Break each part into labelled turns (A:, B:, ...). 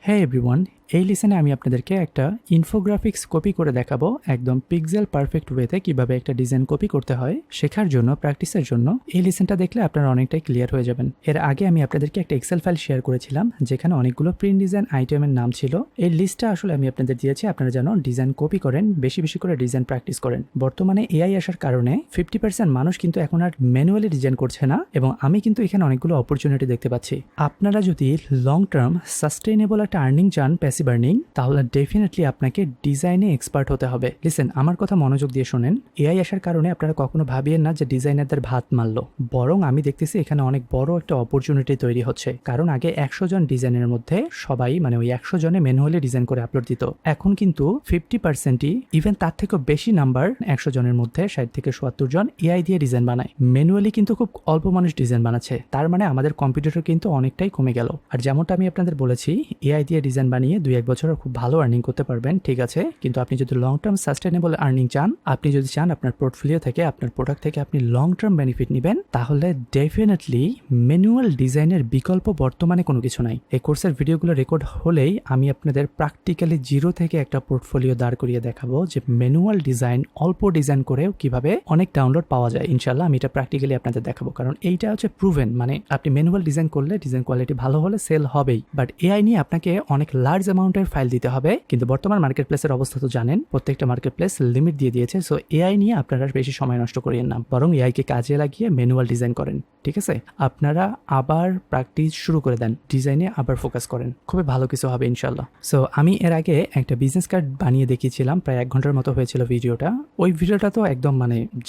A: হ্যাঁ এভরিওয়ান, এই লিসেনে আমি আপনাদেরকে একটা ইনফোগ্রাফিক্স কপি করে দেখাবো একদম পিক্সেল পারফেক্ট ওয়েতে কিভাবে একটা ডিজাইন কপি করতে হয় শেখার জন্য, প্র্যাকটিসের জন্য। এই লিসেনটা দেখলে আপনারা অনেকটাই ক্লিয়ার হয়ে যাবেন। এর আগে আমি আপনাদেরকে একটা এক্সেল ফাইল শেয়ার করেছিলাম যেখানে অনেকগুলো প্রিন্ট ডিজাইন আইটেমের নাম ছিল। এই লিস্টটা আসলে আমি আপনাদের দিয়েছি আপনারা যেন ডিজাইন কপি করেন, বেশি বেশি করে ডিজাইন প্র্যাকটিস করেন। বর্তমানে এআই আসার কারণে 50% মানুষ কিন্তু এখন আর ম্যানুয়ালি ডিজাইন করছে না, এবং আমি কিন্তু এখানে অনেকগুলো অপরচুনিটি দেখতে পাচ্ছি। আপনারা যদি লং টার্ম সাস্টেইনেবল একটা আর্নিং চান, প্যাসিভ আর্নিং, তাহলে ডেফিনেটলি আপনাকে ডিজাইনে এক্সপার্ট হতে হবে। লিসেন, আমার কথা মনোযোগ দিয়ে শোনেন। এআই আসার কারণে আপনারা কখনো ভাবিয়েন না যে ডিজাইনারদের ভাত মারলো, বরং আমি দেখতেছি এখানে অনেক বড় একটা অপরচুনিটি তৈরি হচ্ছে। কারণ আগে 100 জন ডিজাইনের মধ্যে সবাই ওই 100 জনে ম্যানুয়ালি ডিজাইন করে আপলোড দিত। এখন কিন্তু 50%ই, ইভেন তার থেকেও বেশি নাম্বার, 100 জনের মধ্যে 60 থেকে 70 জন এআই দিয়ে ডিজাইন বানায়। ম্যানুয়ালি কিন্তু খুব অল্প মানুষ ডিজাইন বানাচ্ছে। তার মানে আমাদের কম্পিউটার কিন্তু অনেকটাই কমে গেল। আর যেমনটা আমি আপনাদের বলেছি, এআই দিয়ে ডিজাইন বানিয়ে 2-1 বছর খুব ভালো আর্নিং করতে পারবেন, ঠিক আছে। কিন্তু আপনি যদি লং টার্ম সাস্টেনেবল আর্নিং চান, আপনি যদি চান আপনার পোর্টফোলিও থেকে, আপনার প্রোডাক্ট থেকে আপনি লং টার্ম বেনিফিট নেবেন, তাহলে ডেফিনেটলি ম্যানুয়াল ডিজাইনের বিকল্প বর্তমানে কোনো কিছু নাই। এই কোর্সের ভিডিওগুলো রেকর্ড হলেই আমি আপনাদের প্র্যাকটিক্যালি জিরো থেকে একটা পোর্টফোলিও দাঁড় করিয়ে দেখাবো যে ম্যানুয়াল ডিজাইন, অল্প ডিজাইন করেও কিভাবে অনেক ডাউনলোড পাওয়া যায়। ইনশাল্লাহ আমি এটা প্র্যাকটিক্যালি আপনাদের দেখাবো, কারণ এইটা হচ্ছে প্রুভেন। আপনি ম্যানুয়াল ডিজাইন করলে ডিজাইন কোয়ালিটি ভালো হলে সেল হবেই, বাট এআই নিয়ে আপনাকে অনেক লার্জ অ্যামাউন্টের ফাইল দিতে হবে। কিন্তু বর্তমান মার্কেট প্লেসের অবস্থা তো জানেন, প্রত্যেকটা মার্কেট প্লেস লিমিট দিয়ে দিয়েছে। সো এআই নিয়ে আপনারা বেশি সময় নষ্ট করিয়েন না, বরং এআইকে কাজে লাগিয়ে ম্যানুয়াল ডিজাইন করেন, ঠিক আছে। আপনারা আবার প্র্যাকটিস শুরু করে দেন, ডিজাইনে আবার ফোকাস করেন, খুবই ভালো কিছু হবে ইনশাল্লাহ। সো আমি এর আগে একটা বিজনেস কার্ড বানিয়ে দেখিয়েছিলাম, প্রায় 1 ঘন্টার মতো হয়েছিল ভিডিওটা। ওই ভিডিওটা তো একদম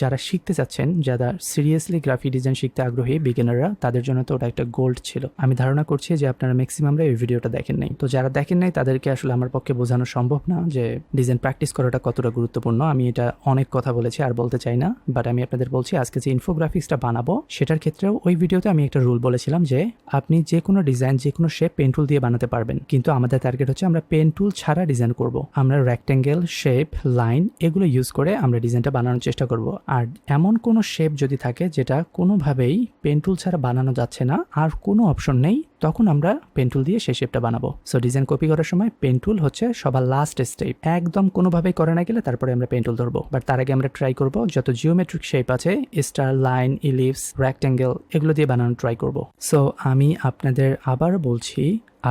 A: যারা শিখতে চাচ্ছেন, যারা সিরিয়াসলি গ্রাফিক ডিজাইন শিখতে আগ্রহী বিগিনাররা, তাদের জন্য তো ওটা একটা গোল্ড ছিল। আমি ধারণা করছি যে আপনারা ম্যাক্সিমামরা এই ভিডিওটা দেখেন নাই। তো যারা দেখেন নাই তাদেরকে আসলে আমার পক্ষে বোঝানো সম্ভব না যে ডিজাইন প্র্যাকটিস করাটা কতটা গুরুত্বপূর্ণ। আমি এটা অনেক কথা বলেছি, আর বলতে চাই না, বাট আমি আপনাদের বলছি আজকে যে ইনফোগ্রাফিক্সটা বানাবো সেটার ক্ষেত্রেও ওই ভিডিওতে আমি একটা রুল বলেছিলাম যে আপনি যে কোনো ডিজাইন, যে কোনো শেপ পেন টুল দিয়ে বানাতে পারবেন, কিন্তু আমাদের টার্গেট হচ্ছে আমরা পেন টুল ছাড়া ডিজাইন করব। আমরা রেক্ট্যাঙ্গেল, শেপ, লাইন এগুলো ইউজ করে আমরা ডিজাইনটা বানানোর চেষ্টা করব। আর এমন কোনো শেপ যদি থাকে যেটা কোনোভাবেই পেন টুল ছাড়া বানানো যাচ্ছে না, আর কোনো অপশন নেই, তখন আমরা পেন টুল দিয়ে সেই শেপটা বানাবো। সো ডিজাইন কপি করার সময় পেন টুল হচ্ছে সবার লাস্ট স্টেপ। একদম কোনোভাবেই করে না গেলে তারপরে আমরা পেন টুল ধরবো, বাট তার আগে আমরা ট্রাই করব যত জিওমেট্রিক শেপ আছে, স্টার, লাইন, ইলিপস, রেক্ট্যাঙ্গেল, এগুলো দিয়ে বানানো ট্রাই করব। সো আমি আপনাদের আবার বলছি,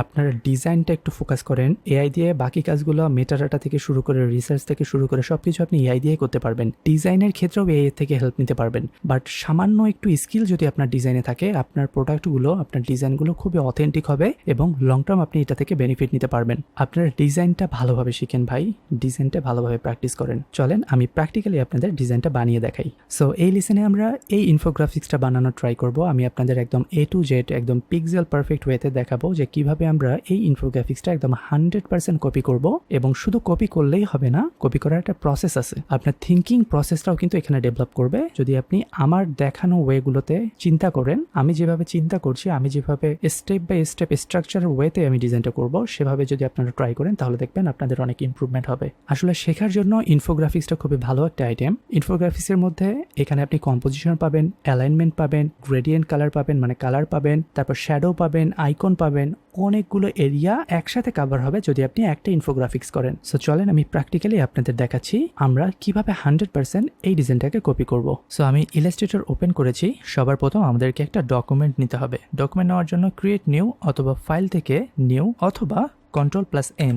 A: আপনারা ডিজাইনটা একটু ফোকাস করেন। এআই দিয়ে বাকি কাজগুলো, মেটাডাটা থেকে শুরু করে, রিসার্চ থেকে শুরু করে সবকিছু আপনি এআই দিয়ে করতে পারবেন। ডিজাইনের ক্ষেত্রেও এআই থেকে হেল্প নিতে পারবেন, বাট সামান্য একটু স্কিল যদি আপনার ডিজাইনে থাকে, আপনার প্রোডাক্টগুলো, আপনার ডিজাইনগুলো খুবই অথেন্টিক হবে এবং লং টার্ম আপনি এটা থেকে বেনিফিট নিতে পারবেন। আপনার ডিজাইনটা ভালোভাবে শিখেন ভাই, ডিজাইনটা ভালোভাবে প্র্যাকটিস করেন। চলেন আমি প্র্যাকটিক্যালি আপনাদের ডিজাইনটা বানিয়ে দেখাই। সো এই লিসেনে আমরা এই ইনফোগ্রাফিক্সটা বানানোর ট্রাই করব। আমি আপনাদের একদম A to Z একদম পিক্সেল পারফেক্ট ওয়েতে দেখাবো যে কিভাবে আমরা এই ইনফোগ্রাফিক্সটা একদম 100% কপি করব। এবং শুধু কপি করলেই হবে না, কপি করার একটা প্রসেস আছে। আপনার থিঙ্কিং প্রসেসটাও কিন্তু এখানে ডেভেলপ করবে। যদি আপনি আমার দেখানো ওয়েগুলোতে চিন্তা করেন, আমি যেভাবে চিন্তা করছি, আমি যেভাবে স্টেপ বাই স্টেপ স্ট্রাকচারের ওয়েতে আমি ডিজাইনটা করব, সেভাবে যদি আপনারা ট্রাই করেন তাহলে দেখবেন আপনাদের অনেক ইমপ্রুভমেন্ট হবে। আসলে শেখার জন্য ইনফোগ্রাফিক্সটা খুবই ভালো একটা আইটেম। ইনফোগ্রাফিক্সের মধ্যে এখানে আপনি কম্পোজিশন পাবেন, অ্যালাইনমেন্ট পাবেন, গ্রেডিয়েন্ট কালার পাবেন, কালার পাবেন, তারপর শ্যাডো পাবেন, আইকন পাবেন, অনেকগুলো এরিয়া একসাথে কভার হবে যদি আপনি একটা ইনফোগ্রাফিক্স করেন। সো চলেন আমি প্র্যাকটিক্যালি আপনাদের দেখাচ্ছি আমরা কিভাবে 100% এই ডিজাইনটাকে কপি করব। সো আমি ইলাস্ট্রেটর ওপেন করেছি। সবার প্রথম আমাদেরকে একটা ডকুমেন্ট নিতে হবে। ডকুমেন্ট নেওয়ার জন্য ক্রিয়েট নিউ অথবা ফাইল থেকে নিউ অথবা Ctrl+N,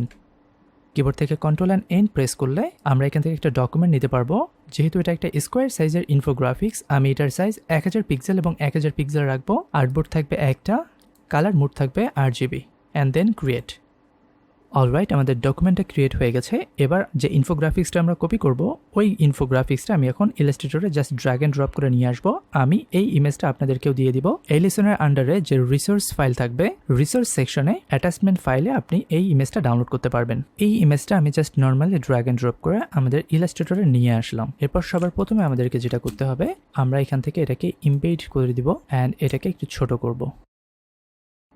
A: কিবোর্ড থেকে Ctrl+N প্রেস করলে আমরা এখান থেকে একটা ডকুমেন্ট নিতে পারবো। যেহেতু এটা একটা স্কোয়ার সাইজের ইনফোগ্রাফিক্স, আমি এটার সাইজ 1000 পিক্সেল এবং 1000 পিক্সেল রাখবো। আর্টবোর্ড থাকবে একটা, কালার মোড থাকবে RGB, and then create. Alright, আমাদের ডকুমেন্টটা ক্রিয়েট হয়ে গেছে। এবার যে ইনফোগ্রাফিক্সটা আমরা কপি করব, ওই ইনফোগ্রাফিক্সটা আমি এখন ইলাস্ট্রেটরে জাস্ট ড্র্যাগ এন্ড ড্রপ করে নিয়ে আসবো। আমি এই ইমেজটা আপনাদেরকেও দিয়ে দিব। এই লেসনের আন্ডারে যে রিসোর্স ফাইল থাকবে, রিসোর্স সেকশনে অ্যাটাচমেন্ট ফাইলে আপনি এই ইমেজটা ডাউনলোড করতে পারবেন। এই ইমেজটা আমি just normally drag and drop করে আমাদের ইলাস্ট্রেটরে নিয়ে আসলাম। এরপর সবার প্রথমে আমাদেরকে যেটা করতে হবে, আমরা এখান থেকে এটাকে ইমবেড করে দিব অ্যান্ড এটাকে একটু ছোট করব।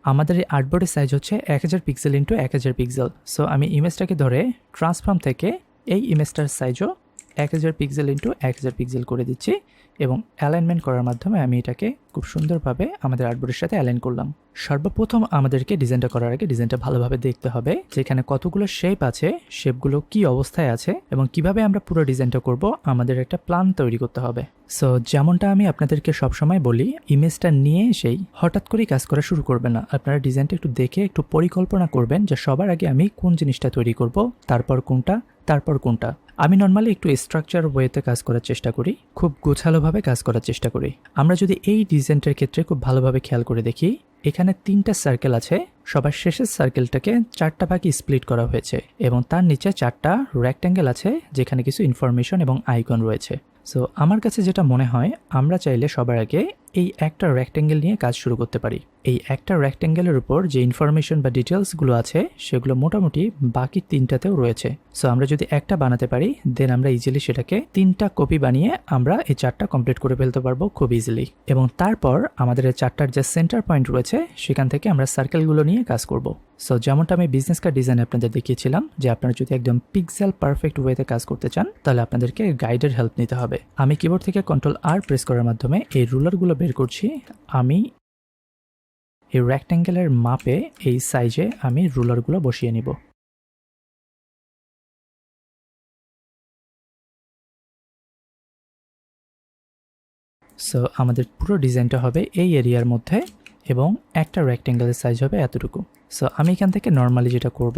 A: আমাদের এই আর্টবোর্ডের সাইজ হচ্ছে 1000 পিক্সেল × 1000 পিক্সেল। সো আমি ইমেজটাকে ধরে ট্রান্সফর্ম থেকে এই ইমেজটার সাইজও 1000 পিক্সেল ইন্টু 1000 পিক্সেল করে দিচ্ছি এবং অ্যালাইনমেন্ট করার মাধ্যমে আমি এটাকে খুব সুন্দরভাবে আমাদের আর্টবোর্ডের সাথে অ্যালাইন করলাম। সর্বপ্রথম আমাদেরকে ডিজাইনটা করার আগে ডিজাইনটা ভালোভাবে দেখতে হবে যে এখানে কতগুলো শেপ আছে, শেপগুলো কি অবস্থায় আছে এবং কিভাবে আমরা পুরো ডিজাইনটা করব, আমাদের একটা প্ল্যান তৈরি করতে হবে। সো যেমনটা আমি আপনাদেরকে সবসময় বলি, ইমেজটা নিয়ে এসেই হঠাৎ করেই কাজ করা শুরু করবেন না। আপনারা ডিজাইনটা একটু দেখে একটু পরিকল্পনা করবেন যে সবার আগে আমি কোন জিনিসটা তৈরি করব, তারপর কোনটা। আমি নর্মালি একটু স্ট্রাকচার ওয়েতে কাজ করার চেষ্টা করি, খুব গোছালোভাবে কাজ করার চেষ্টা করি। আমরা যদি এই ডিজাইনটার ক্ষেত্রে খুব ভালোভাবে খেয়াল করে দেখি, এখানে 3টা সার্কেল আছে, সবার শেষের সার্কেলটাকে 4টা ভাগে স্প্লিট করা হয়েছে এবং তার নিচে 4টা রেক্ট্যাঙ্গেল আছে যেখানে কিছু ইনফরমেশন এবং আইকন রয়েছে। সো আমার কাছে যেটা মনে হয়, আমরা চাইলে সবার আগে এই একটা রেক্ট্যাঙ্গেল নিয়ে কাজ শুরু করতে পারি। এই একটা রেক্ট্যাঙ্গেলের উপর যে ইনফরমেশন বা ডিটেলসগুলো আছে সেগুলো মোটামুটি বাকি 3টাতেও রয়েছে। সো আমরা যদি একটা বানাতে পারি, দেন আমরা ইজিলি সেটাকে 3টা কপি বানিয়ে আমরা এই 4টা কমপ্লিট করে ফেলতে পারবো খুব ইজিলি। এবং তারপর আমাদের এই 4টার যে সেন্টার পয়েন্ট রয়েছে সেখান থেকে আমরা সার্কেলগুলো নিয়ে কাজ করব। সো যেমনটা আমি বিজনেস কার্ড ডিজাইনে আপনাদের দেখিয়েছিলাম যে আপনারা যদি একদম পিক্সেল পারফেক্ট ওয়েতে কাজ করতে চান তাহলে আপনাদেরকে গাইডের হেল্প নিতে হবে। আমি কিবোর্ড থেকে Ctrl+R প্রেস করার মাধ্যমে এই রুলারগুলো বের করছি। আমি এই রেক্ট্যাঙ্গেলের মাপে এই সাইজে আমি রুলারগুলো বসিয়ে নিব। সো আমাদের পুরো ডিজাইনটা হবে এই এরিয়ার মধ্যে এবং একটা রেক্ট্যাঙ্গেলের সাইজ হবে এতটুকু। সো আমি এখান থেকে নর্মালি যেটা করব,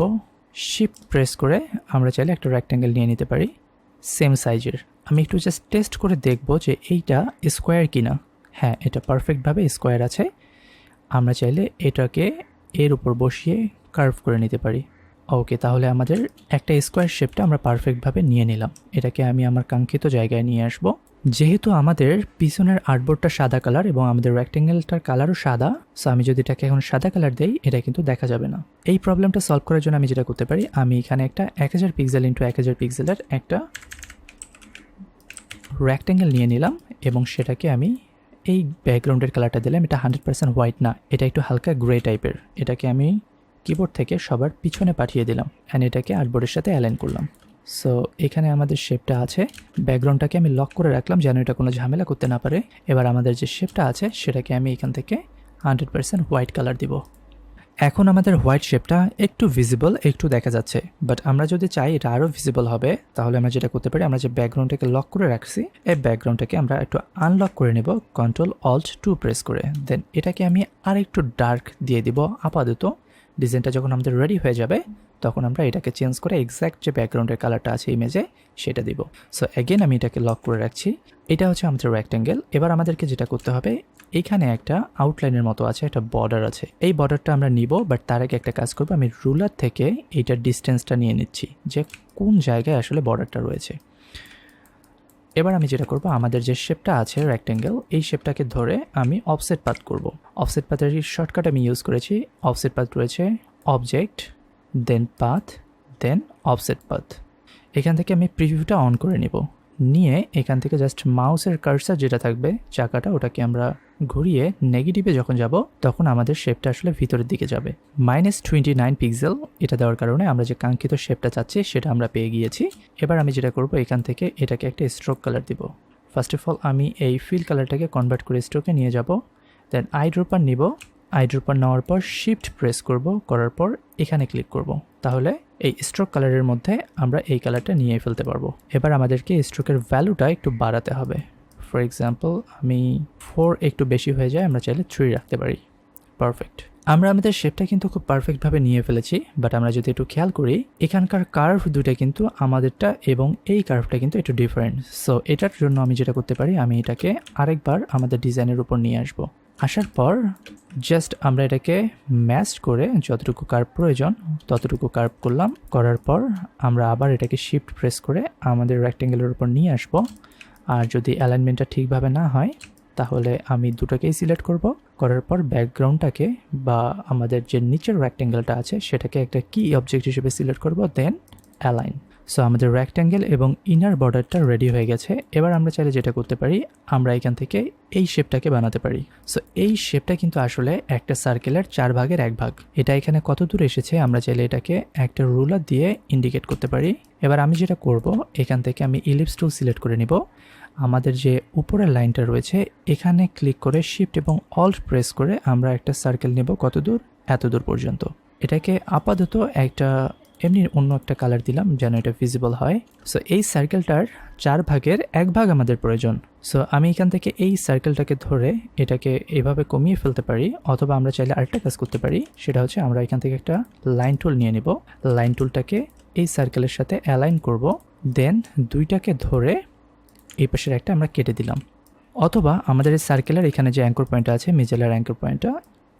A: শিফট প্রেস করে আমরা চাইলে একটা রেক্ট্যাঙ্গেল নিয়ে নিতে পারি সেম সাইজের। আমি একটু জাস্ট টেস্ট করে দেখব যে এইটা স্কোয়ার কিনা। হ্যাঁ, এটা পারফেক্টভাবে স্কোয়ার আছে। আমরা চাইলে এটাকে এর উপর বসিয়ে কার্ভ করে নিতে পারি। ওকে, তাহলে আমাদের একটা স্কোয়ার শেপটা আমরা পারফেক্টভাবে নিয়ে নিলাম। এটাকে আমি আমার কাঙ্ক্ষিত জায়গায় নিয়ে আসব। যেহেতু আমাদের পিছনের আর্টবোর্ডটা সাদা কালার এবং আমাদের রেক্ট্যাঙ্গেলটার কালারও সাদা, সো আমি যদি এটাকে এখন সাদা কালার দেই এটা কিন্তু দেখা যাবে না। এই প্রবলেমটা সলভ করার জন্য আমি যেটা করতে পারি, আমি এখানে একটা 1000 পিক্সেল ইন্টু 1000 পিক্সেলের একটা রেক্ট্যাঙ্গেল নিয়ে নিলাম এবং সেটাকে আমি এই ব্যাকগ্রাউন্ডের কালারটা দিলাম। এটা 100% হোয়াইট না, এটা একটু হালকা গ্রে টাইপের। এটাকে আমি কিবোর্ড থেকে সবার পিছনে পাঠিয়ে দিলাম অ্যান্ড এটাকে আর্টবোর্ডের সাথে অ্যালাইন করলাম। সো এখানে আমাদের শেপটা আছে, ব্যাকগ্রাউন্ডটাকে আমি লক করে রাখলাম যেন এটা কোনো ঝামেলা করতে না পারে। এবার আমাদের যে শেপটা আছে সেটাকে আমি এখান থেকে 100% হোয়াইট কালার দিব। এখন আমাদের হোয়াইট শেপটা একটু ভিজিবল, একটু দেখা যাচ্ছে, বাট আমরা যদি চাই এটা আরও ভিজিবল হবে তাহলে আমরা যেটা করতে পারি, আমরা যে ব্যাকগ্রাউন্ডটাকে লক করে রাখছি এই ব্যাকগ্রাউন্ডটাকে আমরা একটু আনলক করে নেব Ctrl+Alt+2 প্রেস করে। দেন এটাকে আমি আর একটু ডার্ক দিয়ে দিব আপাতত। ডিজাইনটা যখন আমাদের রেডি হয়ে যাবে তখন আমরা এটাকে চেঞ্জ করে এক্স্যাক্ট যে ব্যাকগ্রাউন্ডের কালারটা আছে ইমেজে সেটা দিব। সো অ্যাগেন আমি এটাকে লক করে রাখছি। এটা হচ্ছে আমাদের রেক্ট্যাঙ্গেল। এবার আমাদেরকে যেটা করতে হবে, এইখানে একটা আউটলাইনের মতো আছে, একটা বর্ডার আছে। এই বর্ডারটা আমরা নিব, বাট তার আগে একটা কাজ করবো, আমি রুলার থেকে এইটার ডিস্টেন্সটা নিয়ে নিচ্ছি যে কোন জায়গায় আসলে বর্ডারটা রয়েছে। এবার আমি যেটা করব, আমাদের যে শেপটা আছে রেক্ট্যাঙ্গেল, এই শেপটাকে ধরে আমি অফসেট পাথ করব। অফসেট পাথের শর্টকাট আমি ইউজ করেছি। অফসেট পাথ রয়েছে অবজেক্ট, দেন পাথ, দেন অফসেট পাথ। এখান থেকে আমি প্রিভিউটা অন করে নিব। নিয়ে এখান থেকে জাস্ট মাউসের কার্সার যেটা থাকবে চাকাটা, ওটাকে আমরা ঘুরিয়ে নেগেটিভে যখন যাব তখন আমাদের শেপটা আসলে ভিতরের দিকে যাবে। -29 পিক্সেল এটা দেওয়ার কারণে আমরা যে কাঙ্ক্ষিত শেপটা চাচ্ছি সেটা আমরা পেয়ে গিয়েছি। এবার আমি যেটা করব, এখান থেকে এটাকে একটা স্ট্রোক কালার দিব। ফার্স্ট অফ অল আমি এই ফিল কালারটাকে কনভার্ট করে স্ট্রোকে নিয়ে যাব। দেন আইড্রপার নিব। আইড্রপার নেওয়ার পর শিফট প্রেস করব, করার পর এখানে ক্লিক করব। তাহলে এই স্ট্রোক কালারের মধ্যে আমরা এই কালারটা নিয়ে ফেলতে পারবো। এবার আমাদেরকে স্ট্রোকের ভ্যালুটা একটু বাড়াতে হবে। ফর এক্সাম্পল আমি 4 একটু বেশি হয়ে যায়, আমরা চাইলে 3 রাখতে পারি। পারফেক্ট। আমরা আমাদের শেপটা কিন্তু খুব পারফেক্টভাবে নিয়ে ফেলেছি, বাট আমরা যদি একটু খেয়াল করি এখানকার কার্ভ দুটা কিন্তু আমাদেরটা এবং এই কার্ভটা কিন্তু একটু ডিফারেন্ট। সো এটার জন্য আমি যেটা করতে পারি, আমি এটাকে আরেকবার আমাদের ডিজাইনের উপর নিয়ে আসবো। আসার পর জাস্ট আমরা এটাকে ম্যাচ করে যতটুকু কার্ভ প্রয়োজন ততটুকু কার্ভ করলাম। করার পর আমরা আবার এটাকে শিফট প্রেস করে আমাদের রেক্ট্যাঙ্গেলের উপর নিয়ে আসব। আর যদি অ্যালাইনমেন্টটা ঠিকভাবে না হয় তাহলে আমি দুটোকেই সিলেক্ট করব। করার পর ব্যাকগ্রাউন্ডটাকে বা আমাদের যে নিচের রেক্ট্যাঙ্গেলটা আছে সেটাকে একটা কি অবজেক্ট হিসেবে সিলেক্ট করব, দেন অ্যালাইন। সো আমাদের রেক্ট্যাঙ্গেল এবং ইনার বর্ডারটা রেডি হয়ে গেছে। এবার আমরা চাইলে যেটা করতে পারি, আমরা এখান থেকে এই শেপটাকে বানাতে পারি। সো এই শেপটা কিন্তু আসলে একটা সার্কেলের 4 ভাগের 1 ভাগ। এটা এখানে কত দূর এসেছে আমরা চাইলে এটাকে একটা রুলার দিয়ে ইন্ডিকেট করতে পারি। এবার আমি যেটা করব, এখান থেকে আমি ইলিপস টুল সিলেক্ট করে নিব। আমাদের যে উপরের লাইনটা রয়েছে এখানে ক্লিক করে শিফট এবং অল্ট প্রেস করে আমরা একটা সার্কেল নেব কত দূর, এত দূর পর্যন্ত। এটাকে আপাতত একটা এমনি অন্য একটা কালার দিলাম যেন এটা ভিজিবল হয়। সো এই সার্কেলটার 4 ভাগের 1 ভাগ আমাদের প্রয়োজন। সো আমি এখান থেকে এই সার্কেলটাকে ধরে এটাকে এভাবে কমিয়ে ফেলতে পারি, অথবা আমরা চাইলে আরেকটা কাজ করতে পারি, সেটা হচ্ছে আমরা এখান থেকে একটা লাইন টুল নিয়ে নিব। লাইন টুলটাকে এই সার্কেলের সাথে অ্যালাইন করব, দেন দুইটাকে ধরে এই পাশের একটা আমরা কেটে দিলাম। অথবা আমাদের এই সার্কেলের এখানে যে অ্যাঙ্কর পয়েন্টটা আছে, মিজেলের অ্যাঙ্কর পয়েন্টটা,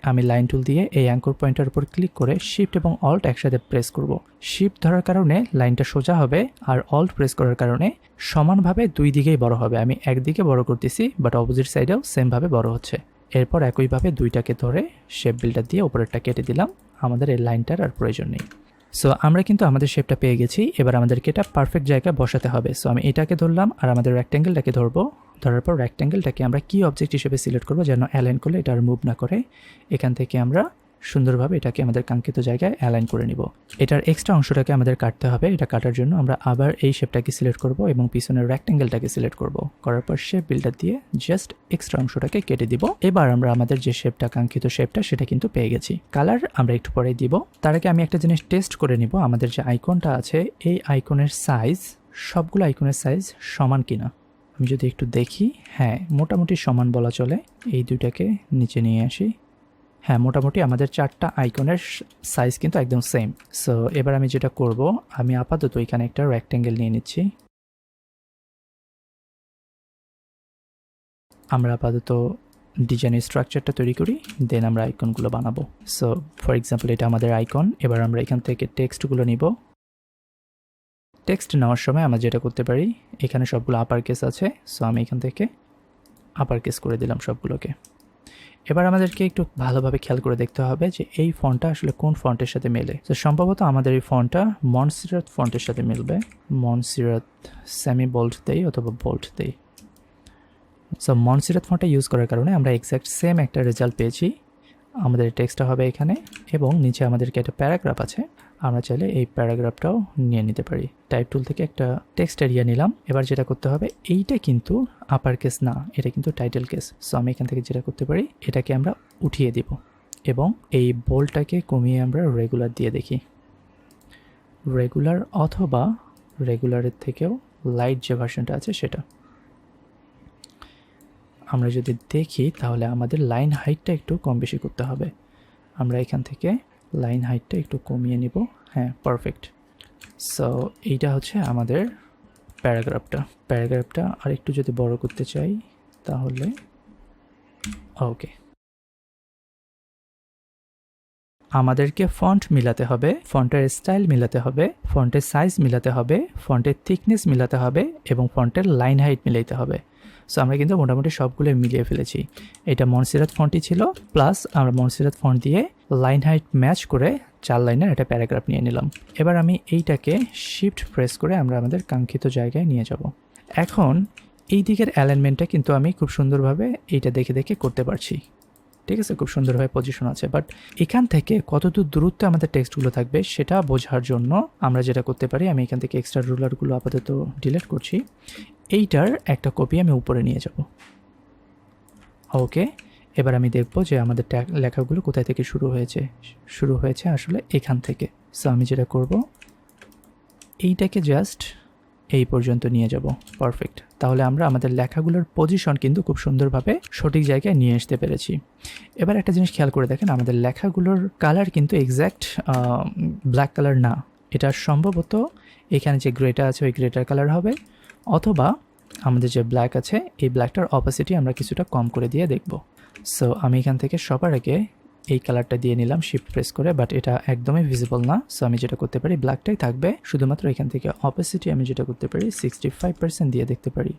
A: আমি লাইন টুল দিয়ে এই অ্যাঙ্কর পয়েন্টের উপর ক্লিক করে শিফট এবং অল্ট একসাথে প্রেস করব। শিফট ধরার কারণে লাইনটা সোজা হবে, আর অল্ট প্রেস করার কারণে সমানভাবে দুই দিকেই বড় হবে। আমি একদিকে বড় করতেছি, বাট অপোজিট সাইডেও সেমভাবে বড় হচ্ছে। এরপর একইভাবে দুইটাকে ধরে শেপ বিল্ডার দিয়ে উপরেরটা কেটে দিলাম। আমাদের এই লাইনটার আর প্রয়োজন নেই। সো আমরা কিন্তু আমাদের শেপটা পেয়ে গেছি। এবার আমাদেরকে এটা পারফেক্ট জায়গায় বসাতে হবে। সো আমি এটাকে ধরলাম আর আমাদের রেক্ট্যাঙ্গেলটাকে ধরবো। ধরার পর রেক্ট্যাঙ্গেলটাকে আমরা কি অবজেক্ট হিসেবে সিলেক্ট করবো যেন অ্যালাইন করলে এটা আর মুভ না করে। এখান থেকে আমরা সুন্দরভাবে এটাকে আমাদের কাঙ্ক্ষিত জায়গায় অ্যালাইন করে নিব। এটার এক্সট্রা অংশটাকে আমাদের কাটতে হবে। এটা কাটার জন্য আমরা আবার এই শেপটাকে সিলেক্ট করব এবং পিছনের রেক্ট্যাঙ্গেলটাকে সিলেক্ট করব। করার পর শেপ বিল্ডার দিয়ে জাস্ট এক্সট্রা অংশটাকে কেটে দিব। এবার আমরা আমাদের যে শেপটা, কাঙ্ক্ষিত শেপটা, সেটা কিন্তু পেয়ে গেছি। কালার আমরা একটু পরে দিব। তার আগে আমি একটা জিনিস টেস্ট করে নিব, আমাদের যে আইকনটা আছে এই আইকনের সাইজ, সবগুলো আইকনের সাইজ সমান কিনা। আমি যদি একটু দেখি, হ্যাঁ মোটামুটি সমান বলা চলে। এই দুইটাকে নিচে নিয়ে আসি। হ্যাঁ, মোটামুটি আমাদের 4টা আইকনের সাইজ কিন্তু একদম সেম। সো এবার আমি যেটা করব, আমি আপাতত এখানে একটা রেক্ট্যাঙ্গেল নিয়ে নিচ্ছি। আমরা আপাতত ডিজাইনের স্ট্রাকচারটা তৈরি করি, দেন আমরা আইকনগুলো বানাবো। সো ফর এক্সাম্পল এটা আমাদের আইকন। এবার আমরা এখান থেকে টেক্সটগুলো নিব। টেক্সট নেওয়ার সময় আমরা যেটা করতে পারি, এখানে সবগুলো আপার কেস আছে, সো আমি এখান থেকে আপার কেস করে দিলাম সবগুলোকে। এবার আমাদেরকে একটু ভালোভাবে খেয়াল করে দেখতে হবে যে এই ফন্টটা আসলে কোন ফন্টের সাথে মেলে। তো সম্ভবত আমাদের এই ফন্টটা মনসিরাত ফন্টের সাথে মিলবে। মনসিরাত সেমি বোল্ড দেই অথবা বোল্ড দেই। সো মনসিরাত ফন্টটা ইউজ করার কারণে আমরা এক্স্যাক্ট সেম একটা রেজাল্ট পেয়েছি। আমাদের টেক্সটটা হবে এখানে এবং নিচে আমাদেরকে একটা প্যারাগ্রাফ আছে। আমরা চাইলে এই প্যারাগ্রাফটাও নিয়ে নিতে পারি। টাইপ টুল থেকে একটা টেক্সট এরিয়া নিলাম। এবার যেটা করতে হবে, এইটা কিন্তু আপার কেস না, এটা কিন্তু টাইটেল কেস। সো আমি এখান থেকে যেটা করতে পারি, এটাকে আমরা উঠিয়ে দিব এবং এই বোল্ডটাকে কমিয়ে আমরা রেগুলার দিয়ে দেখি। রেগুলার অথবা রেগুলারের থেকেও লাইট যে ভার্সনটা আছে সেটা আমরা যদি দেখি, তাহলে আমাদের লাইন হাইটটা একটু কম বেশি করতে হবে। আমরা এখান থেকে লাইন হাইটটা একটু কমিয়ে নিব। হ্যাঁ, পারফেক্ট। সো এইটা হচ্ছে আমাদের প্যারাগ্রাফটা আর একটু যদি বড় করতে চাই তাহলে ওকে। আমাদেরকে ফন্ট মিলাতে হবে, ফন্টের স্টাইল মিলাতে হবে, ফন্টের সাইজ মিলাতে হবে, ফন্টের থিকনেস মিলাতে হবে এবং ফন্টের লাইন হাইট মিলাইতে হবে। সো আমরা কিন্তু মোটামুটি সবগুলো মিলিয়ে ফেলেছি। এটা মনসিরাত ফন্টই ছিল, প্লাস আমরা মনসিরাত ফন্ট দিয়ে লাইন হাইট ম্যাচ করে 4 লাইনের একটা প্যারাগ্রাফ নিয়ে নিলাম। এবার আমি এইটাকে শিফট প্রেস করে আমরা আমাদের কাঙ্ক্ষিত জায়গায় নিয়ে যাব। এখন এই দিকের অ্যালাইনমেন্টটা কিন্তু আমি খুব সুন্দরভাবে এইটা দেখে দেখে করতে পারছি। ঠিক আছে, খুব সুন্দরভাবে পজিশন আছে। বাট এখান থেকে কতদূর দূরত্বে আমাদের টেক্সটগুলো থাকবে সেটা বোঝার জন্য আমরা যেটা করতে পারি, আমি এখান থেকে এক্সট্রা রুলারগুলো আপাতত ডিলিট করছি। এইটার একটা কপি আমি উপরে নিয়ে যাব। ওকে, এবার আমি দেখব যে আমাদের লেখাগুলো কোথায় থেকে শুরু হয়েছে আসলে এখান থেকে। সো আমি যেটা করব, এইটাকে জাস্ট এই পর্যন্ত নিয়ে যাব। পারফেক্ট। তাহলে আমরা আমাদের লেখাগুলোর পজিশন কিন্তু খুব সুন্দরভাবে সঠিক জায়গায় নিয়ে আসতে পেরেছি। এবার একটা জিনিস খেয়াল করে দেখেন, আমাদের লেখাগুলোর কালার কিন্তু এক্স্যাক্ট ব্ল্যাক কালার না। এটা সম্ভবত এখানে যে গ্রেটা আছে ওই গ্রেটার কালার হবে, অথবা আমাদের যে ব্ল্যাক আছে এই ব্ল্যাকটার অপোসিটি আমরা কিছুটা কম করে দিয়ে দেখব। সো আমি এখান থেকে সবার আগে এই কালারটা দিয়ে নিলাম শিফট প্রেস করে, বাট এটা একদমই ভিজিবল না। সো আমি যেটা করতে পারি, ব্ল্যাকটাই থাকবে, শুধুমাত্র এখান থেকে অপোসিটি আমি যেটা করতে পারি 65% দিয়ে দেখতে পারি,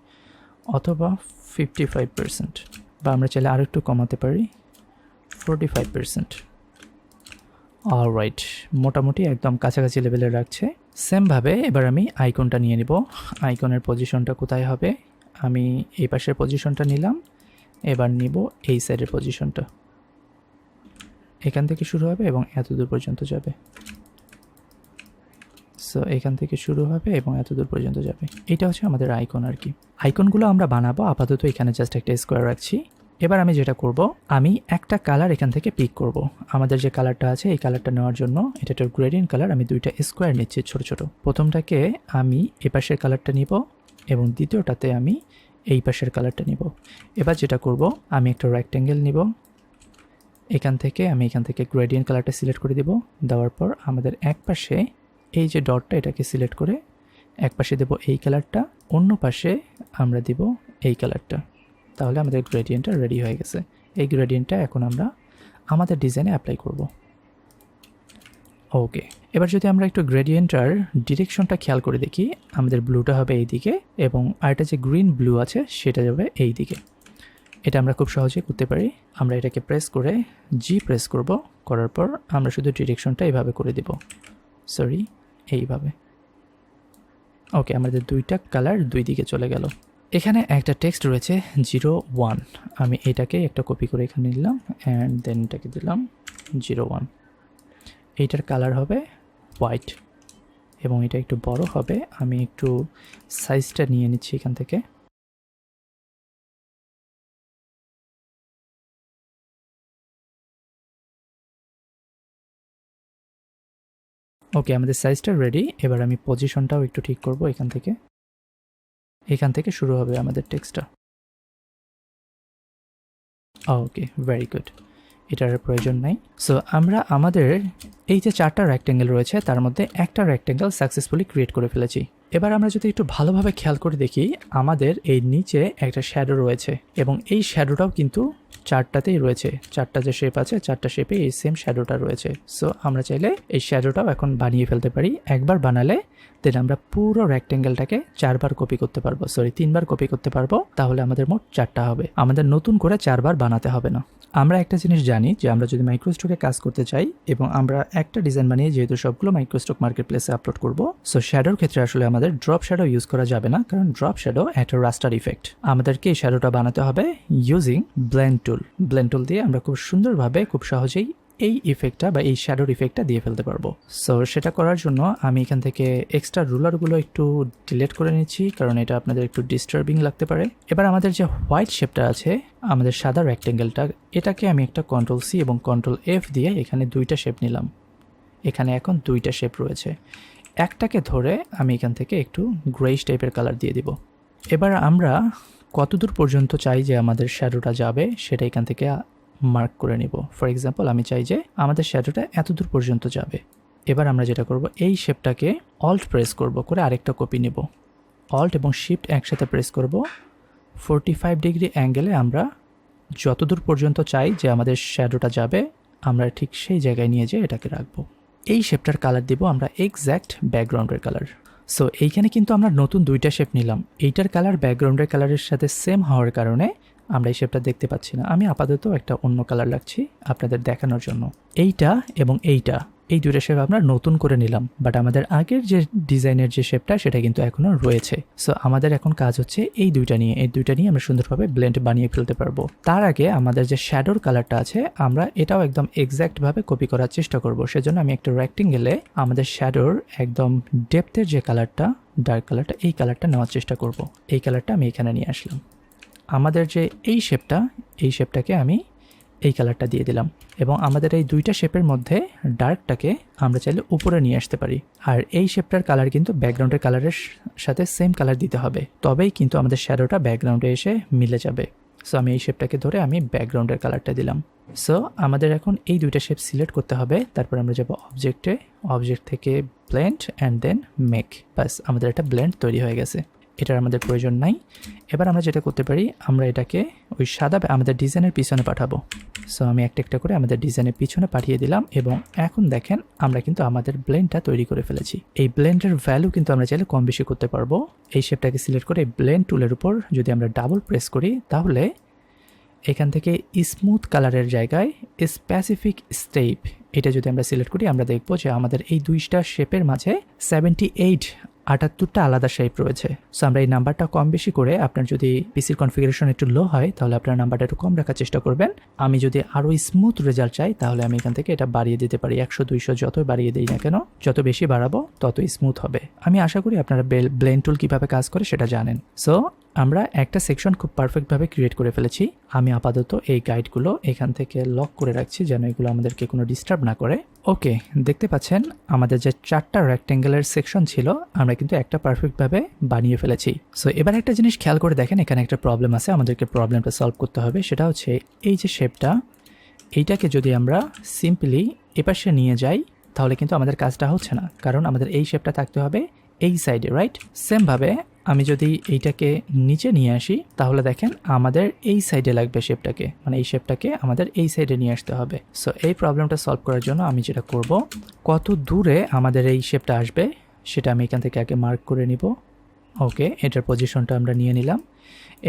A: অথবা 55%, বা আমরা চাইলে আরও একটু কমাতে পারি 45%, অলরাইট, মোটামুটি একদম কাছাকাছি লেভেলে রাখছে। সেমভাবে এবার আমি আইকনটা নিয়ে নিব। আইকনের পজিশনটা কোথায় হবে? আমি এই পাশের পজিশনটা নিলাম, এবার নিব এই সাইডের পজিশনটা। এখান থেকে শুরু হবে এবং এত দূর পর্যন্ত যাবে। সো এখান থেকে শুরু হবে এবং এত দূর পর্যন্ত যাবে। এটা হচ্ছে আমাদের আইকন আর কি। আইকনগুলো আমরা বানাবো, আপাতত এখানে জাস্ট একটা স্কোয়ার রাখছি। এবার আমি যেটা করব, আমি একটা কালার এখান থেকে পিক করব। আমাদের যে কালারটা আছে এই কালারটা নেওয়ার জন্য এটা একটা গ্রেডিয়েন্ট কালার, আমি দুইটা স্কোয়ার নিচ্ছি ছোট ছোট। প্রথমটাকে আমি এই পাশের কালারটা নিব এবং দ্বিতীয়টাতে আমি এই পাশের কালারটা নিব। এবার যেটা করব, আমি একটা রেক্ট্যাঙ্গেল নিব, এখান থেকে গ্রেডিয়েন্ট কালারটা সিলেক্ট করে দিব। দেওয়ার পর আমাদের এক পাশে এই যে ডটটা এটাকে সিলেক্ট করে এক পাশে দেব এই কালারটা, অন্য পাশে আমরা দিব এই কালারটা। তাহলে আমাদের গ্রেডিয়েন্টটা রেডি হয়ে গেছে। এই গ্রেডিয়েন্টটা এখন আমরা আমাদের ডিজাইনে অ্যাপ্লাই করব। ওকে, এবার যদি আমরা একটু গ্রেডিয়েন্টার ডিরেকশনটা খেয়াল করে দেখি, আমাদের ব্লুটা হবে এই দিকে এবং আরেকটা যে গ্রিন ব্লু আছে সেটা যাবে এই দিকে। এটা আমরা খুব সহজেই করতে পারি। আমরা এটাকে প্রেস করে জি প্রেস করব, করার পর আমরা শুধু ডিরেকশনটা এইভাবে করে দেব, সরি এইভাবে। ওকে, আমাদের দুইটা কালার দুই দিকে চলে গেল। এখানে একটা টেক্সট রয়েছে 01, আমি এটাকে একটা কপি করে এখানে নিলাম অ্যান্ড দেন এটাকে দিলাম 01। এইটার কালার হবে হোয়াইট এবং এটা একটু বড় হবে। আমি একটু সাইজটা নিয়ে নিচ্ছি এখান থেকে। ওকে, আমাদের সাইজটা রেডি। এবার আমি পজিশনটাও একটু ঠিক করব। এখান থেকে শুরু হবে আমাদের টেক্সটটা। ওকে, ভেরি গুড, এটার প্রয়োজন নাই। সো আমরা আমাদের এই যে 4টা রেক্ট্যাঙ্গেল রয়েছে তার মধ্যে একটা রেক্ট্যাঙ্গেল সাকসেসফুলি ক্রিয়েট করে ফেলেছি। এবার আমরা যদি একটু ভালোভাবে খেয়াল করে দেখি, আমাদের এই নিচে একটা শ্যাডো রয়েছে এবং এই শ্যাডোটাও কিন্তু 4টাতেই রয়েছে। 4টা যে শেপ আছে 4টা শেপে এই সেম শ্যাডোটা রয়েছে। সো আমরা চাইলে এই শ্যাডোটাও এখন বানিয়ে ফেলতে পারি। একবার বানালে দেন আমরা পুরো রেক্ট্যাঙ্গেলটাকে 4বার কপি করতে পারবো, 3বার কপি করতে পারবো। তাহলে আমাদের মোট 4টা হবে, আমাদের নতুন করে 4বার বানাতে হবে না। আমরা একটা জিনিস জানি যে আমরা যদি মাইক্রোস্টকে কাজ করতে চাই এবং আমরা একটা ডিজাইন বানিয়ে যেহেতু সবগুলো মাইক্রোস্টক মার্কেট প্লেসে আপলোড করব, সো শ্যাডোর ক্ষেত্রে আসলে আমাদের ড্রপ শ্যাডো ইউজ করা যাবে না, কারণ ড্রপ শ্যাডো একটা রাস্টার ইফেক্ট। আমাদেরকে এই শ্যাডোটা বানাতে হবে ইউজিং ব্লেন্ড টুল। ব্লেন্ড টুল দিয়ে আমরা খুব সুন্দরভাবে খুব সহজেই এই ইফেক্টটা বা এই শ্যাডোর ইফেক্টটা দিয়ে ফেলতে পারবো। সো সেটা করার জন্য আমি এখান থেকে এক্সট্রা রুলারগুলো একটু ডিলিট করে নিচ্ছি, কারণ এটা আপনাদের একটু ডিস্টার্বিং লাগতে পারে। এবার আমাদের যে হোয়াইট শেপটা আছে, আমাদের সাদা রেক্ট্যাঙ্গেলটা, এটাকে আমি একটা Ctrl+C এবং Ctrl+F দিয়ে এখানে দুইটা শেপ নিলাম। এখানে এখন দুইটা শেপ রয়েছে। একটাকে ধরে আমি এখান থেকে একটু গ্রেইশ টাইপের কালার দিয়ে দিব। এবার আমরা কতদূর পর্যন্ত চাই যে আমাদের শ্যাডোটা যাবে সেটা এখান থেকে মার্ক করে নিব। ফর এক্সাম্পল, আমি চাই যে আমাদের শ্যাডোটা এত দূর পর্যন্ত যাবে। এবার আমরা যেটা করব, এই শেপটাকে অল্ট প্রেস করব, করে আরেকটা কপি নেব। অল্ট এবং শিফট একসাথে প্রেস করব। 45 ডিগ্রি অ্যাঙ্গেলে আমরা যতদূর পর্যন্ত চাই যে আমাদের শ্যাডোটা যাবে আমরা ঠিক সেই জায়গায় নিয়ে যেয়ে এটাকে রাখবো। এই শেপটার কালার দিব আমরা এক্স্যাক্ট ব্যাকগ্রাউন্ডের কালার। সো এইখানে কিন্তু আমরা নতুন দুইটা শেপ নিলাম। এইটার কালার ব্যাকগ্রাউন্ডের কালারের সাথে সেম হওয়ার কারণে আমরা এই শেপটা দেখতে পাচ্ছি না। আমি আপাতত একটা অন্য কালার রাখছি আপনাদের দেখানোর জন্য। এইটা এবং এইটা, এই দুইটা শেপ আমরা নতুন করে নিলাম, বাট আমাদের আগের যে ডিজাইনের যে শেপটা সেটা কিন্তু এখনও রয়েছে। সো আমাদের এখন কাজ হচ্ছে এই দুইটা নিয়ে আমরা সুন্দরভাবে ব্লেন্ড বানিয়ে ফেলতে পারবো। তার আগে আমাদের যে শ্যাডোর কালারটা আছে আমরা এটাও একদম এক্স্যাক্টভাবে কপি করার চেষ্টা করব। সেজন্য আমি একটা রেক্ট্যাঙ্গেলে আমাদের শ্যাডোর একদম ডেপথের যে কালারটা, ডার্ক কালারটা, এই কালারটা নেওয়ার চেষ্টা করব। এই কালারটা আমি এখানে নিয়ে আসলাম। আমাদের যে এই শেপটাকে আমি এই কালারটা দিয়ে দিলাম এবং আমাদের এই দুইটা শেপের মধ্যে ডার্কটাকে আমরা চাইলে উপরে নিয়ে আসতে পারি। আর এই শেপটার কালার কিন্তু ব্যাকগ্রাউন্ডের কালারের সাথে সেম কালার দিতে হবে, তবেই কিন্তু আমাদের শ্যাডোটা ব্যাকগ্রাউন্ডে এসে মিলে যাবে। সো আমি এই শেপটাকে ধরে আমি ব্যাকগ্রাউন্ডের কালারটা দিলাম। সো আমাদের এখন এই দুইটা শেপ সিলেক্ট করতে হবে। তারপর আমরা যাব অবজেক্ট থেকে ব্লেন্ড অ্যান্ড দেন মেক। বাস, আমাদের একটা ব্লেন্ড তৈরি হয়ে গেছে। এটার আমাদের প্রয়োজন নাই। এবার আমরা যেটা করতে পারি, আমরা এটাকে ওই সাদা আমাদের ডিজাইনের পিছনে পাঠাবো। সো আমি একটা একটা করে আমাদের ডিজাইনের পিছনে পাঠিয়ে দিলাম এবং এখন দেখেন আমরা কিন্তু আমাদের ব্লেন্ডটা তৈরি করে ফেলেছি। এই ব্লেন্ডের ভ্যালু কিন্তু আমরা চাইলে কম বেশি করতে পারবো। এই শেপটাকে সিলেক্ট করে ব্লেন্ড টুলের উপর যদি আমরা ডাবল প্রেস করি, তাহলে এখান থেকে স্মুথ কালারের জায়গায় স্পেসিফিক স্টেপ এটা যদি আমরা সিলেক্ট করি আমরা দেখব যে আমাদের এই দুইটা শেপের মাঝে 78 আলাদা শেপ রয়েছে। সো আমরা এই নাম্বারটা কম বেশি করে, আপনার যদি পিসির কনফিগারেশন একটু লো হয় তাহলে আপনার নাম্বারটা একটু কম রাখার চেষ্টা করবেন। আমি যদি আরও স্মুথ রেজাল্ট চাই তাহলে আমি এখান থেকে এটা বাড়িয়ে দিতে পারি। 100-200 যতই বাড়িয়ে দিই না কেন, যত বেশি বাড়াবো ততই স্মুথ হবে। আমি আশা করি আপনারা ব্লেন্ড টুল কীভাবে কাজ করে সেটা জানেন। সো আমরা একটা সেকশন খুব পারফেক্টভাবে ক্রিয়েট করে ফেলেছি। আমি আপাতত এই গাইডগুলো এখান থেকে লক করে রাখছি যেন এগুলো আমাদেরকে কোনো ডিস্টার্ব না করে। ওকে, দেখতে পাচ্ছেন আমাদের যে 4টা রেক্ট্যাঙ্গেলের সেকশন ছিল আমরা কিন্তু একটা পারফেক্টভাবে বানিয়ে ফেলেছি। সো এবার একটা জিনিস খেয়াল করে দেখেন, এখানে একটা প্রবলেম আছে, আমাদেরকে প্রবলেমটা সলভ করতে হবে। সেটা হচ্ছে এই যে শেপটা, এইটাকে যদি আমরা সিম্পলি এপাশে নিয়ে যাই তাহলে কিন্তু আমাদের কাজটা হচ্ছে না, কারণ আমাদের এই শেপটা থাকতে হবে এই সাইডে, রাইট? সেমভাবে আমি যদি এইটাকে নিচে নিয়ে আসি তাহলে দেখেন আমাদের এই সাইডে লাগবে শেপটাকে, মানে এই শেপটাকে আমাদের এই সাইডে নিয়ে আসতে হবে। সো এই প্রবলেমটা সলভ করার জন্য আমি যেটা করব, কত দূরে আমাদের এই শেপটা আসবে সেটা আমি এখান থেকে আগে মার্ক করে নিব। ওকে, এটার পজিশনটা আমরা নিয়ে নিলাম।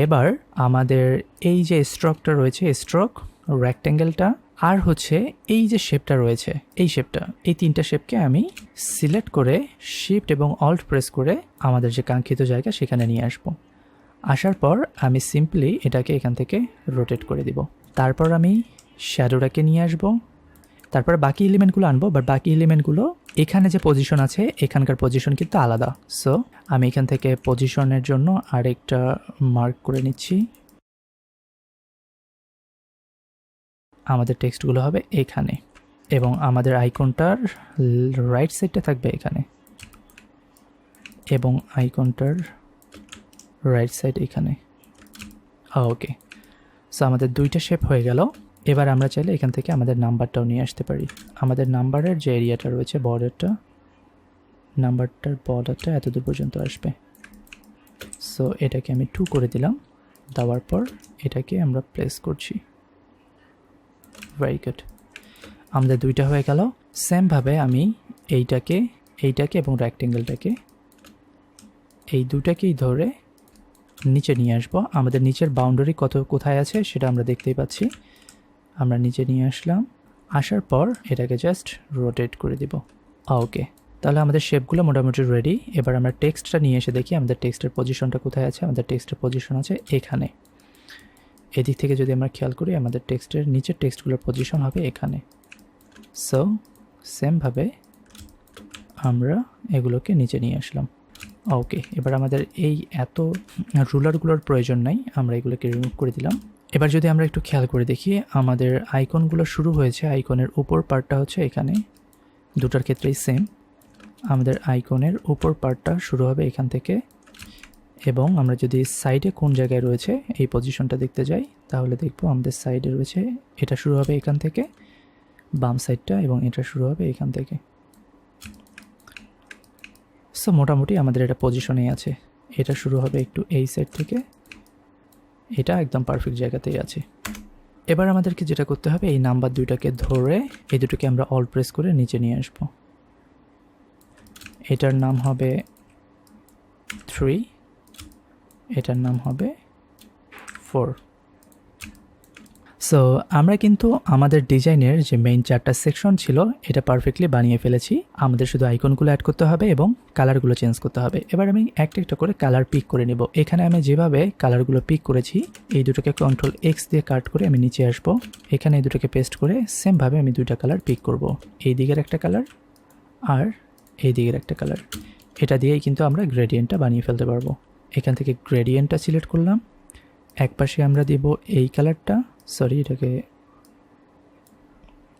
A: এবার আমাদের এই যে স্ট্রোকটা রয়েছে, স্ট্রোক, রেক্ট্যাঙ্গেলটা আর হচ্ছে এই যে শেপটা রয়েছে, এই শেপটা, এই তিনটা শেপকে আমি সিলেক্ট করে শিফট এবং অল্ট প্রেস করে আমাদের যে কাঙ্ক্ষিত জায়গা সেখানে নিয়ে আসব। আসার পর আমি সিম্পলি এটাকে এখান থেকে রোটেট করে দিব। তারপর আমি শ্যাডোটাকে নিয়ে আসব, তারপর বাকি এলিমেন্টগুলো আনবো। বাট বাকি এলিমেন্টগুলো এখানে যে পজিশন আছে এখানকার পজিশন কিন্তু আলাদা। সো আমি এখান থেকে পজিশনের জন্য আরেকটা মার্ক করে নিচ্ছি। আমাদের টেক্সটগুলো হবে এখানে এবং আমাদের আইকনটার রাইট সাইডটা থাকবে এখানে এবং আইকনটার রাইট সাইড এখানে। ওকে, সো আমাদের দুইটা শেপ হয়ে গেল। এবার আমরা চাইলে এখান থেকে আমাদের নাম্বারটাও নিয়ে আসতে পারি। আমাদের নাম্বারের যে এরিয়াটা রয়েছে, বর্ডারটা, নাম্বারটার বর্ডারটা এতদূর পর্যন্ত আসবে। সো এটাকে আমি 2 করে দিলাম। দেওয়ার পর এটাকে আমরা প্লেস করছি। ভেরি গুড, আমাদের দুইটা হয়ে গেল। সেমভাবে আমি এইটাকে এবং রেক্ট্যাঙ্গেলটাকে এই দুটাকেই ধরে নিচে নিয়ে আসবো। আমাদের নিচের বাউন্ডারি কোথায় আছে সেটা আমরা দেখতেই পাচ্ছি। আমরা নিচে নিয়ে আসলাম, আসার পর এটাকে জাস্ট রোটেট করে দিব। ওকে, তাহলে আমাদের শেপগুলো মোটামুটি রেডি। এবার আমরা টেক্সটটা নিয়ে এসে দেখি আমাদের টেক্সটের পজিশনটা কোথায় আছে। আমাদের টেক্সটের পজিশন আছে এখানে। এদিক থেকে যদি আমরা খেয়াল করি আমাদের টেক্সটের নিচের টেক্সটগুলোর পজিশন হবে এখানে। সো সেমভাবে আমরা এগুলোকে নিচে নিয়ে আসলাম। ওকে, এবার আমাদের এই এত রুলারগুলোর প্রয়োজন নাই, আমরা এগুলোকে রিমুভ করে দিলাম। এবার যদি আমরা একটু খেয়াল করে দেখি আমাদের আইকনগুলো শুরু হয়েছে, আইকনের উপর পার্টটা হচ্ছে এখানে, দুটার ক্ষেত্রেই সেম। আমাদের আইকনের উপর পার্টটা শুরু হবে এখান থেকে এবং আমরা যদি সাইডে কোন জায়গায় রয়েছে এই পজিশনটা দেখতে যাই তাহলে দেখব আমাদের সাইডে রয়েছে, এটা শুরু হবে এখান থেকে বাম সাইডটা এবং এটা শুরু হবে এখান থেকে। সো মোটামুটি আমাদের এটা পজিশনেই আছে। এটা শুরু হবে একটু এই সাইড থেকে, এটা একদম পারফেক্ট জায়গাতেই আছে। এবার আমাদেরকে যেটা করতে হবে এই নাম্বার দুইটাকে ধরে এই দুটোকে আমরা অল প্রেস করে নিচে নিয়ে আসব। এটার নাম হবে 3, এটার নাম হবে 4। সো আমরা কিন্তু আমাদের ডিজাইনের যে মেইন 4টা সেকশন ছিল এটা পারফেক্টলি বানিয়ে ফেলেছি। আমাদের শুধু আইকনগুলো অ্যাড করতে হবে এবং কালারগুলো চেঞ্জ করতে হবে। এবার আমি একটা একটা করে কালার পিক করে নেব। এখানে আমি যেভাবে কালারগুলো পিক করেছি এই দুটোকে Ctrl+X দিয়ে কাট করে আমি নিচে আসব। এখানে এই দুটোকে পেস্ট করে সেমভাবে আমি দুইটা কালার পিক করব। এই দিকের একটা কালার আর এই দিকের একটা কালার, এটা দিয়েই কিন্তু আমরা গ্রেডিয়েন্টটা বানিয়ে ফেলতে পারবো। এখান থেকে গ্রেডিয়েন্টটা সিলেক্ট করলাম, এক পাশে আমরা দিব এই কালারটা, এটাকে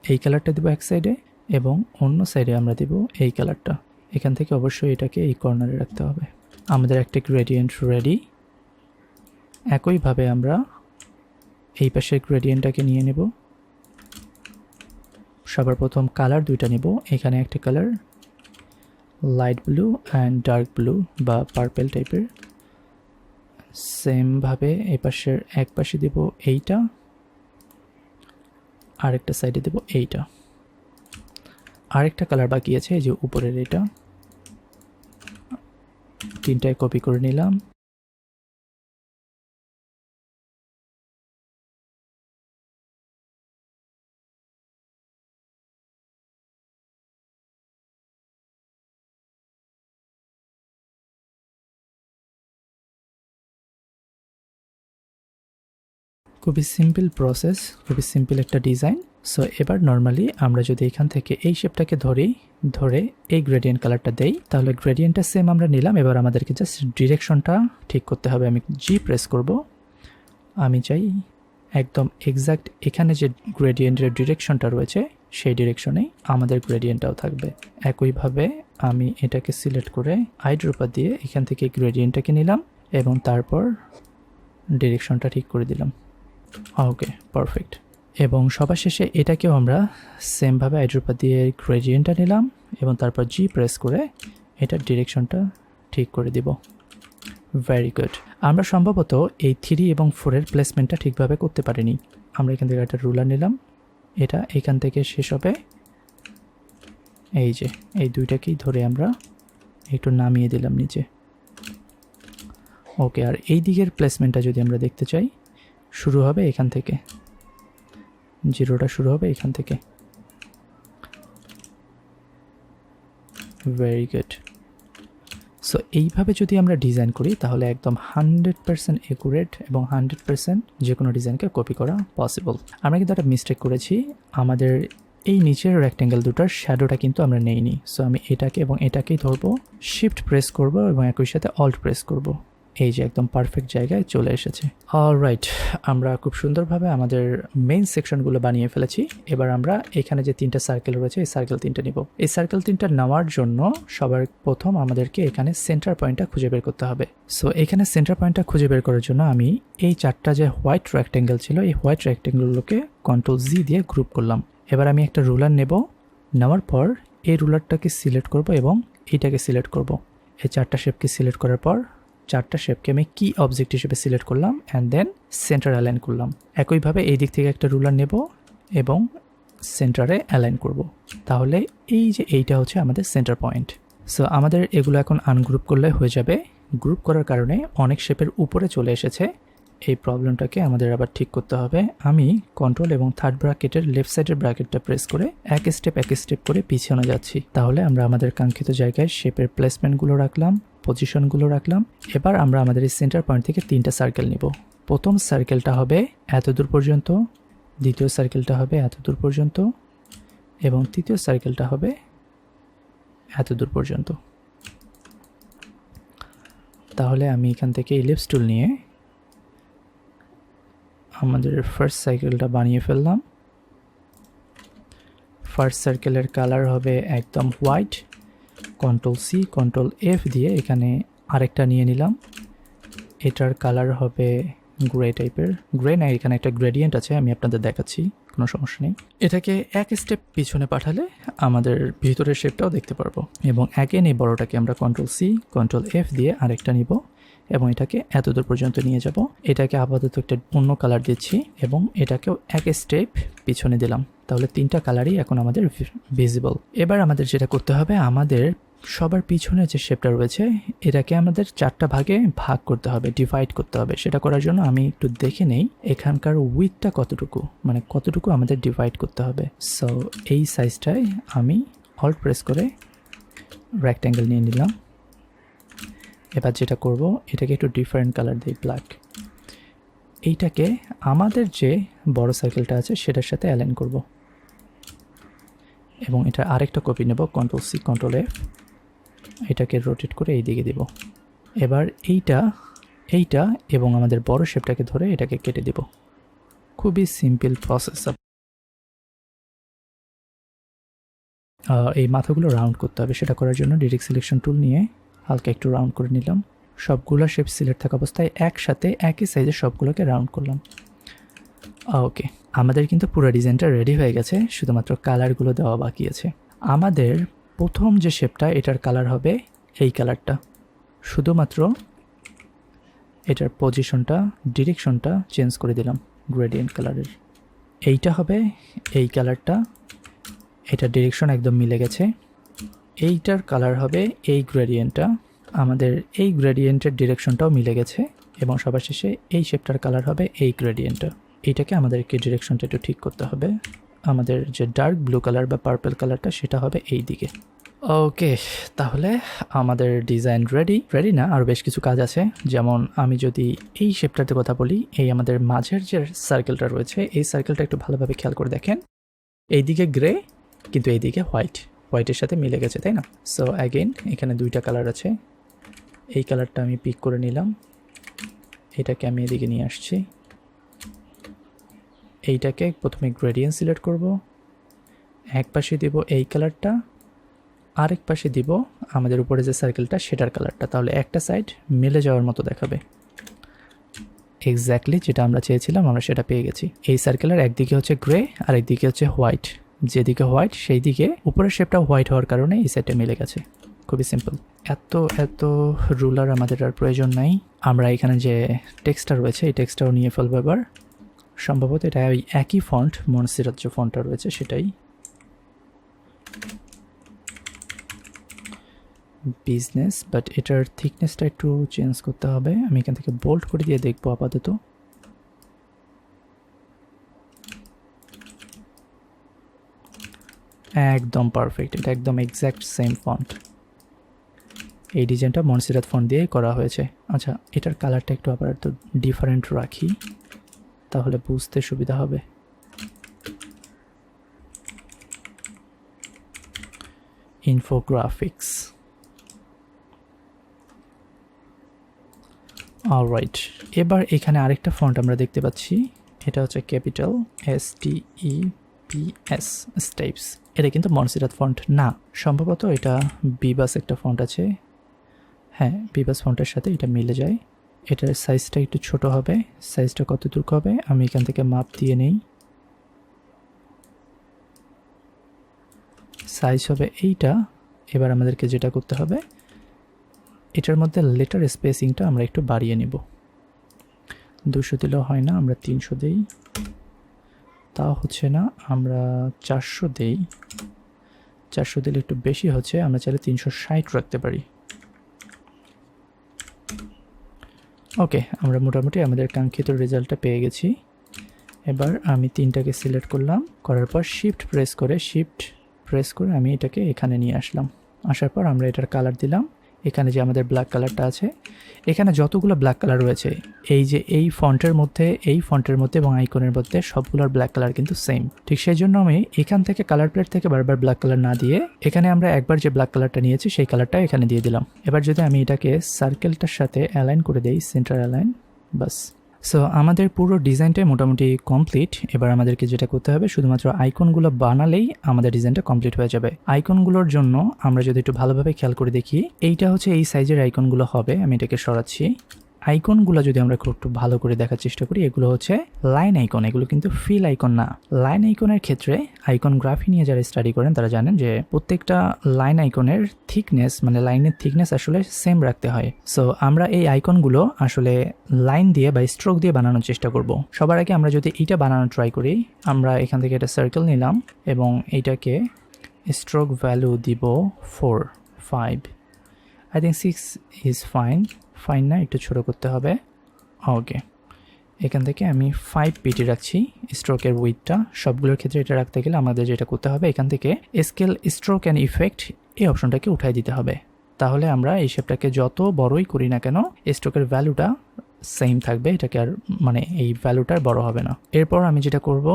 A: এই কালারটা দেবো এক সাইডে এবং অন্য সাইডে আমরা দেব এই কালারটা। এখান থেকে অবশ্যই এটাকে এই কর্নারে রাখতে হবে। আমাদের একটা গ্রেডিয়েন্ট রেডি। একইভাবে আমরা এই পাশের গ্রেডিয়েন্টটাকে নিয়ে নেব। সবার প্রথম কালার দুইটা নেব। এখানে একটা colour light blue and dark blue বা পার্পেল টাইপের। সেমভাবে এই পাশের এক পাশে দেব এইটা, আরেকটা সাইডে দেব এইটা। আরেকটা কালার বাকি আছে এই যে উপরের এটা, তিনটায় কপি করে নিলাম। খুবই সিম্পল প্রসেস, খুবই সিম্পল একটা ডিজাইন। সো এবার নর্মালি আমরা যদি এখান থেকে এই শেপটাকে ধরে এই গ্রেডিয়েন্ট কালারটা দেই, তাহলে গ্রেডিয়েন্টটা সেম আমরা নিলাম। এবার আমাদেরকে জাস্ট ডিরেকশনটা ঠিক করতে হবে। আমি জি প্রেস করব, আমি চাই একদম এক্স্যাক্ট এখানে যে গ্রেডিয়েন্টের ডিরেকশনটা রয়েছে সেই ডিরেকশনেই আমাদের গ্রেডিয়েন্টটাও থাকবে। একইভাবে আমি এটাকে সিলেক্ট করে আইড্রপার দিয়ে এখান থেকে গ্রেডিয়েন্টটাকে নিলাম এবং তারপর ডিরেকশনটা ঠিক করে দিলাম। ওকে, পারফেক্ট। এবং সবার শেষে এটাকেও আমরা সেমভাবে আইড্রপার দিয়ে গ্রেডিয়েন্টটা নিলাম এবং তারপর জি প্রেস করে এটার ডিরেকশনটা ঠিক করে দিব। Very good. আমরা সম্ভবত এই 3 এবং 4-এর প্লেসমেন্টটা ঠিকভাবে করতে পারিনি। আমরা এখান থেকে একটা রুলার নিলাম, এটা এখান থেকে শেষ হবে, এই যে এই দুইটাকেই ধরে আমরা একটু নামিয়ে দিলাম নিচে। ওকে, আর এই দিকের প্লেসমেন্টটা যদি আমরা দেখতে চাই, শুরু হবে এখান থেকে, জিরোটা শুরু হবে এখান থেকে। Very good. সো এইভাবে যদি আমরা ডিজাইন করি তাহলে একদম 100% অ্যাকুরেট এবং 100% যে কোনো ডিজাইনকে কপি করা পসিবল। আমরা কিন্তু একটা মিস্টেক করেছি, আমাদের এই নিচের রেক্ট্যাঙ্গেল দুটার শ্যাডোটা কিন্তু আমরা নেইনি। সো আমি এটাকে এবং এটাকেই ধরবো, শিফট প্রেস করব এবং একই সাথে অল্ট প্রেস করব। এই যে একদম পারফেক্ট জায়গায় চলে এসেছে। অলরাইট, আমরা খুব সুন্দরভাবে আমাদের মেইন সেকশনগুলো বানিয়ে ফেলেছি। এবার আমরা এখানে যে 3টা সার্কেল রয়েছে এই সার্কেল 3টা নিব। এই সার্কেল 3টা নেওয়ার জন্য সবার প্রথম আমাদেরকে এখানে সেন্টার পয়েন্টটা খুঁজে বের করতে হবে। সো এখানে সেন্টার পয়েন্টটা খুঁজে বের করার জন্য আমি এই 4টা যে হোয়াইট রেক্ট্যাঙ্গেল ছিল এই হোয়াইট রেক্ট্যাঙ্গেলগুলোকে Ctrl+Z দিয়ে গ্রুপ করলাম। এবার আমি একটা রুলার নেব, নেওয়ার পর এই রুলারটাকে সিলেক্ট করব এবং এইটাকে সিলেক্ট করব। এই 4টা শেপকে সিলেক্ট করার পর 4টা শেপকে আমি কি অবজেক্ট হিসেবে সিলেক্ট করলাম অ্যান্ড দেন সেন্টার অ্যালাইন করলাম। একইভাবে এই দিক থেকে একটা রুলার নেব এবং সেন্টারে অ্যালাইন করব। তাহলে এই যে এইটা হচ্ছে আমাদের সেন্টার পয়েন্ট। সো আমাদের এগুলো এখন আনগ্রুপ করলে হয়ে যাবে। গ্রুপ করার কারণে অনেক শেপের উপরে চলে এসেছে, এই প্রবলেমটাকে আমাদের আবার ঠিক করতে হবে। আমি কন্ট্রোল এবং থার্ড ব্র্যাকেটের লেফট সাইডের ব্র্যাকেটটা প্রেস করে এক স্টেপ করে পিছনে যাচ্ছি। তাহলে আমরা আমাদের কাঙ্ক্ষিত জায়গায় শেপের প্লেসমেন্টগুলো রাখলাম, পজিশনগুলো রাখলাম। এবার আমরা আমাদের এই সেন্টার পয়েন্ট থেকে 3টা সার্কেল নিব। প্রথম সার্কেলটা হবে এত দূর পর্যন্ত, দ্বিতীয় সার্কেলটা হবে এত দূর পর্যন্ত এবং তৃতীয় সার্কেলটা হবে এত দূর পর্যন্ত। তাহলে আমি এখান থেকে ইলিপস টুল নিয়ে আমাদের ফার্স্ট সার্কেলটা বানিয়ে ফেললাম। ফার্স্ট সার্কেলের কালার হবে একদম হোয়াইট। Ctrl+C Ctrl+F দিয়ে এখানে আরেকটা নিয়ে নিলাম, এটার কালার হবে গ্রে টাইপের। গ্রে না, এখানে একটা গ্রেডিয়েন্ট আছে, আমি আপনাদের দেখাচ্ছি, কোনো সমস্যা নেই। এটাকে এক স্টেপ পিছনে পাঠালে আমাদের ভিতরের শেপটাও দেখতে পারবো। এবং অ্যাগেন এই বড়টাকে আমরা Ctrl+C Ctrl+F দিয়ে আরেকটা নিব এবং এটাকে এত দূর পর্যন্ত নিয়ে যাব। এটাকে আপাতত একটা অন্য কালার দিচ্ছি এবং এটাকেও এক স্টেপ পিছনে দিলাম। তাহলে 3টা কালারই এখন আমাদের ভিজিবল। এবার আমাদের যেটা করতে হবে, আমাদের সবার পিছনে যে শেপটা রয়েছে এটাকে আমাদের 4টা ভাগে ভাগ করতে হবে, ডিভাইড করতে হবে। সেটা করার জন্য আমি একটু দেখে নেই এখানকার উইথটা কতটুকু, মানে কতটুকু আমাদের ডিভাইড করতে হবে। সো এই সাইজটায় আমি অল্ট প্রেস করে রেক্ট্যাঙ্গেল নিয়ে নিলাম। এবার যেটা করব, এটাকে একটু ডিফারেন্ট কালার দিই, ব্ল্যাক। এইটাকে আমাদের যে বড় সার্কেলটা আছে সেটার সাথে অ্যালাইন করব এবং এটা আরেকটা কপি নেব, Ctrl+C Ctrl+F, এটাকে রোটেট করে এই দিকে দেব। এবার এইটা এবং আমাদের বড় শেপটাকে ধরে এটাকে কেটে দেব। খুবই সিম্পল প্রসেস। এই মাথাগুলো রাউন্ড করতে হবে, সেটা করার জন্য ডিরেক্ট সিলেকশন টুল নিয়ে হালকা একটু রাউন্ড করে নিলাম। সবগুলো শেপ সিলেক্ট থাকা অবস্থায় একসাথে একই সাইজের সবগুলোকে রাউন্ড করলাম। ওকে, আমাদের কিন্তু পুরো ডিজাইনটা রেডি হয়ে গেছে, শুধুমাত্র কালারগুলো দেওয়া বাকি আছে। আমাদের প্রথম যে শেপটা এটার কালার হবে এই কালারটা, শুধুমাত্র এটার পজিশনটা, ডিরেকশনটা চেঞ্জ করে দিলাম গ্রেডিয়েন্ট কালারের। এইটা হবে এই কালারটা, এটার ডিরেকশন একদম মিলে গেছে। এইটার কালার হবে এই গ্রেডিয়েন্টটা, আমাদের এই গ্রেডিয়েন্টের ডিরেকশনটাও মিলে গেছে। এবং সবার শেষে এই শেপটার কালার হবে এই গ্রেডিয়েন্টটা। এইটাকে আমাদেরকে ডিরেকশনটা একটু ঠিক করতে হবে। আমাদের যে ডার্ক ব্লু কালার বা পার্পল কালারটা সেটা হবে এই দিকে। ওকে, তাহলে আমাদের ডিজাইন রেডি না, আর বেশ কিছু কাজ আছে। যেমন আমি যদি এই শেপটাতে কথা বলি, এই আমাদের মাঝের যে সার্কেলটা রয়েছে, এই সার্কেলটা একটু ভালোভাবে খেয়াল করে দেখেন, এইদিকে গ্রে কিন্তু এইদিকে হোয়াইটের সাথে মিলে গেছে, তাই না? সো অ্যাগেন এখানে দুইটা কালার আছে, এই কালারটা আমি পিক করে নিলাম, এটাকে আমি এদিকে নিয়ে আসছি, এইটাকে প্রথমে গ্রেডিয়েন্ট সিলেক্ট করব, এক পাশে দেব এই কালারটা, আরেক পাশে দিব আমাদের উপরে যে সার্কেলটা সেটার কালারটা, তাহলে একটা সাইড মিলে যাওয়ার মতো দেখাবে। এক্স্যাক্টলি যেটা আমরা চেয়েছিলাম আমরা সেটা পেয়ে গেছি। এই সার্কেলের একদিকে হচ্ছে গ্রে আর একদিকে হচ্ছে হোয়াইট, যেদিকে হোয়াইট সেই দিকে উপরের শেপটা হোয়াইট হওয়ার কারণে এই সাইডটা মিলে গেছে। খুবই সিম্পল। এত রুলার আমাদের আর প্রয়োজন নাই। আমরা এখানে যে টেক্সটটা রয়েছে এই টেক্সটটাও নিয়ে ফেলবো এবার। সম্ভবত এটা ওই একই ফন্ট, মনসিরাত যে ফন্টটা রয়েছে সেটাই। বিজনেস, বাট এটার থিকনেসটা একটু চেঞ্জ করতে হবে। আমি এখান থেকে বোল্ড করে দিয়ে দেখবো আপাতত। একদম পারফেক্ট, এটা একদম এক্স্যাক্ট সেম ফন্ট। এই ডিজাইনটা মনসিরাত ফন্ট দিয়ে করা হয়েছে। আচ্ছা, এটার কালারটা একটু আবার তো ডিফারেন্ট রাখি, তাহলে বুঝতে সুবিধা হবে। Infographics, alright. এবার এখানে আরেকটা ফন্ট আমরা দেখতে পাচ্ছি, এটা হচ্ছে ক্যাপিটাল STEPS, স্টেপস। এটা কিন্তু মনসিরাত ফন্ট না, সম্ভবত এটা বিবাস একটা ফন্ট আছে। হ্যাঁ, বিবাস ফন্টের সাথে এটা মিলে যায়। এটার সাইজটা একটু ছোট হবে, সাইজটা কতটুকু হবে আমি এখান থেকে মাপ দিয়ে নেই। সাইজ হবে এইটা। এবার আমাদেরকে যেটা করতে হবে, এটার মধ্যে লেটার স্পেসিংটা আমরা একটু বাড়িয়ে নেব। 200 দিলেও হয় না, আমরা 300 দেই। তা হচ্ছে না, আমরা 400 দেই। 400 দিলে একটু বেশি হচ্ছে, আমরা চাইলে 360 রাখতে পারি। ওকে, আমরা মোটামুটি আমাদের কাঙ্ক্ষিত রেজাল্টটা পেয়ে গেছি। এবার আমি 3টাকে সিলেক্ট করলাম, করার পর শিফট প্রেস করে আমি এটাকে এখানে নিয়ে আসলাম। আসার পর আমরা এটার কালার দিলাম। এখানে যে আমাদের ব্ল্যাক কালারটা আছে, এখানে যতগুলো ব্ল্যাক কালার রয়েছে, এই ফন্টের মধ্যে এবং আইকনের মধ্যে সবগুলোর ব্ল্যাক কালার কিন্তু সেম। ঠিক সেই জন্য আমি এখান থেকে কালার প্লেট থেকে বারবার ব্ল্যাক কালার না দিয়ে এখানে আমরা একবার যে ব্ল্যাক কালারটা নিয়েছি সেই কালারটা এখানে দিয়ে দিলাম। এবার যদি আমি এটাকে সার্কেলটার সাথে অ্যালাইন করে দেই, সেন্টার অ্যালাইন, বাস। সো আমাদের পুরো ডিজাইনটাই মোটামুটি কমপ্লিট। এবার আমাদেরকে যেটা করতে হবে, শুধুমাত্র আইকনগুলো বানালেই আমাদের ডিজাইনটা কমপ্লিট হয়ে যাবে। আইকনগুলোর জন্য আমরা যদি একটু ভালোভাবে খেয়াল করে দেখি, এইটা হচ্ছে এই সাইজের আইকনগুলো হবে। আমি এটাকে সরাচ্ছি। আইকনগুলো যদি আমরা একটু ভালো করে দেখার চেষ্টা করি, এগুলো হচ্ছে লাইন আইকন, এগুলো কিন্তু ফিল আইকন না। লাইন আইকনের ক্ষেত্রে আইকনগ্রাফি নিয়ে যারা স্টাডি করেন তারা জানেন যে প্রত্যেকটা লাইন আইকনের থিকনেস, মানে লাইনের থিকনেস আসলে সেম রাখতে হয়। সো আমরা এই আইকনগুলো আসলে লাইন দিয়ে বা স্ট্রোক দিয়ে বানানোর চেষ্টা করব। সবার আগে আমরা যদি এইটা বানানো ট্রাই করি, আমরা এখান থেকে একটা সার্কেল নিলাম এবং এইটাকে স্ট্রোক ভ্যালু দিব 4, 5, আই থিঙ্ক 6 ইজ ফাইন না, একটু ছোটো করতে হবে। ওকে, এখান থেকে আমি 5 পিটি রাখছি স্ট্রোকের উইথটা। সবগুলোর ক্ষেত্রে এটা রাখতে গেলে আমাদের যেটা করতে হবে, এখান থেকে স্কেল স্ট্রোক অ্যান্ড ইফেক্ট এই অপশনটাকে উঠাই দিতে হবে। তাহলে আমরা এই শেপটাকে যত বড়ই করি না কেন, স্ট্রোকের ভ্যালুটা সেম থাকবে, এটাকে আর মানে এই ভ্যালুটার বড় হবে না। এরপর আমি যেটা করব,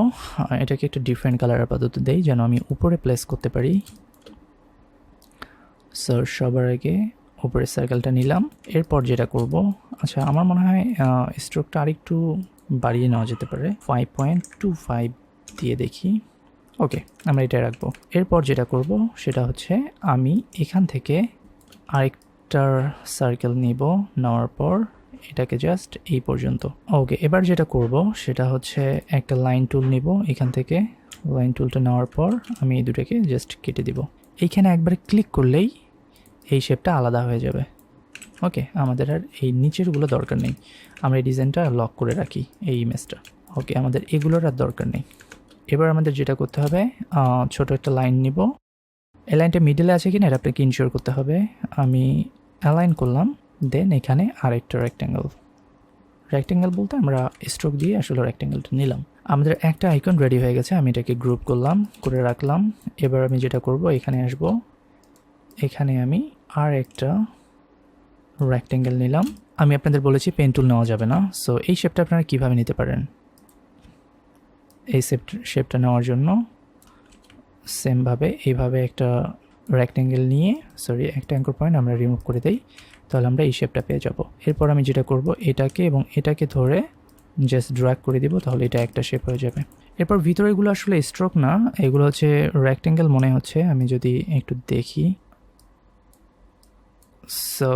A: এটাকে একটু ডিফারেন্ট কালার আপাতত দেই যেন আমি উপরে প্লেস করতে পারি। স্যার, সবার আগে উপরের সার্কেলটা নিলাম। এরপর যেটা করব, আচ্ছা আমার মনে হয় স্ট্রোকটা আরেকটু বাড়িয়ে নেওয়া যেতে পারে, 5.25 দিয়ে দেখি। ওকে, আমরা এটা রাখবো। এরপর যেটা করব সেটা হচ্ছে আমি এখান থেকে আরেকটার সার্কেল নিব, নেওয়ার পর এটাকে জাস্ট এই পর্যন্ত। ওকে, এবার যেটা করব সেটা হচ্ছে একটা লাইন টুল নিব, এখান থেকে লাইন টুলটা নেওয়ার পর আমি এই দুটাকে জাস্ট কেটে দিব। এইখানে একবারে ক্লিক করলেই এই শেপটা আলাদা হয়ে যাবে। ওকে, আমাদের আর এই নিচেরগুলো দরকার নেই, আমরা এই ডিজাইনটা লক করে রাখি, এই ইমেজটা। ওকে, আমাদের এগুলোর আর দরকার নেই। এবার আমাদের যেটা করতে হবে, ছোট একটা লাইন নিব। এই লাইনটা মিডলে আছে কিনা এটা আপনাকে ইনশিওর করতে হবে। আমি অ্যালাইন করলাম, দেন এখানে আরেকটা রেক্ট্যাঙ্গেল বলতে আমরা স্ট্রোক দিয়ে আসলে রেক্ট্যাঙ্গেলটা নিলাম। আমাদের একটা আইকন রেডি হয়ে গেছে, আমি এটাকে গ্রুপ করে রাখলাম। এবার আমি যেটা করব, এখানে আসব, এখানে আমি আর একটা রেক্ট্যাঙ্গেল নিলাম। আমি আপনাদের বলেছি পেন টুল নেওয়া যাবে না, সো এই শেপটা আপনারা কীভাবে নিতে পারেন। এই শেপটা নেওয়ার জন্য সেমভাবে এইভাবে একটা রেক্ট্যাঙ্গেল নিয়ে একটা অ্যাঙ্কর পয়েন্ট আমরা রিমুভ করে দিই, তাহলে আমরা এই শেপটা পেয়ে যাব। এরপর আমি যেটা করব, এটাকে এবং এটাকে ধরে জাস্ট ড্র্যাগ করে দিব, তাহলে এটা একটা শেপ হয়ে যাবে। এরপর ভিতরেগুলো আসলে স্ট্রোক না, এগুলো হচ্ছে রেক্ট্যাঙ্গেল মনে হচ্ছে। আমি যদি একটু দেখি, সো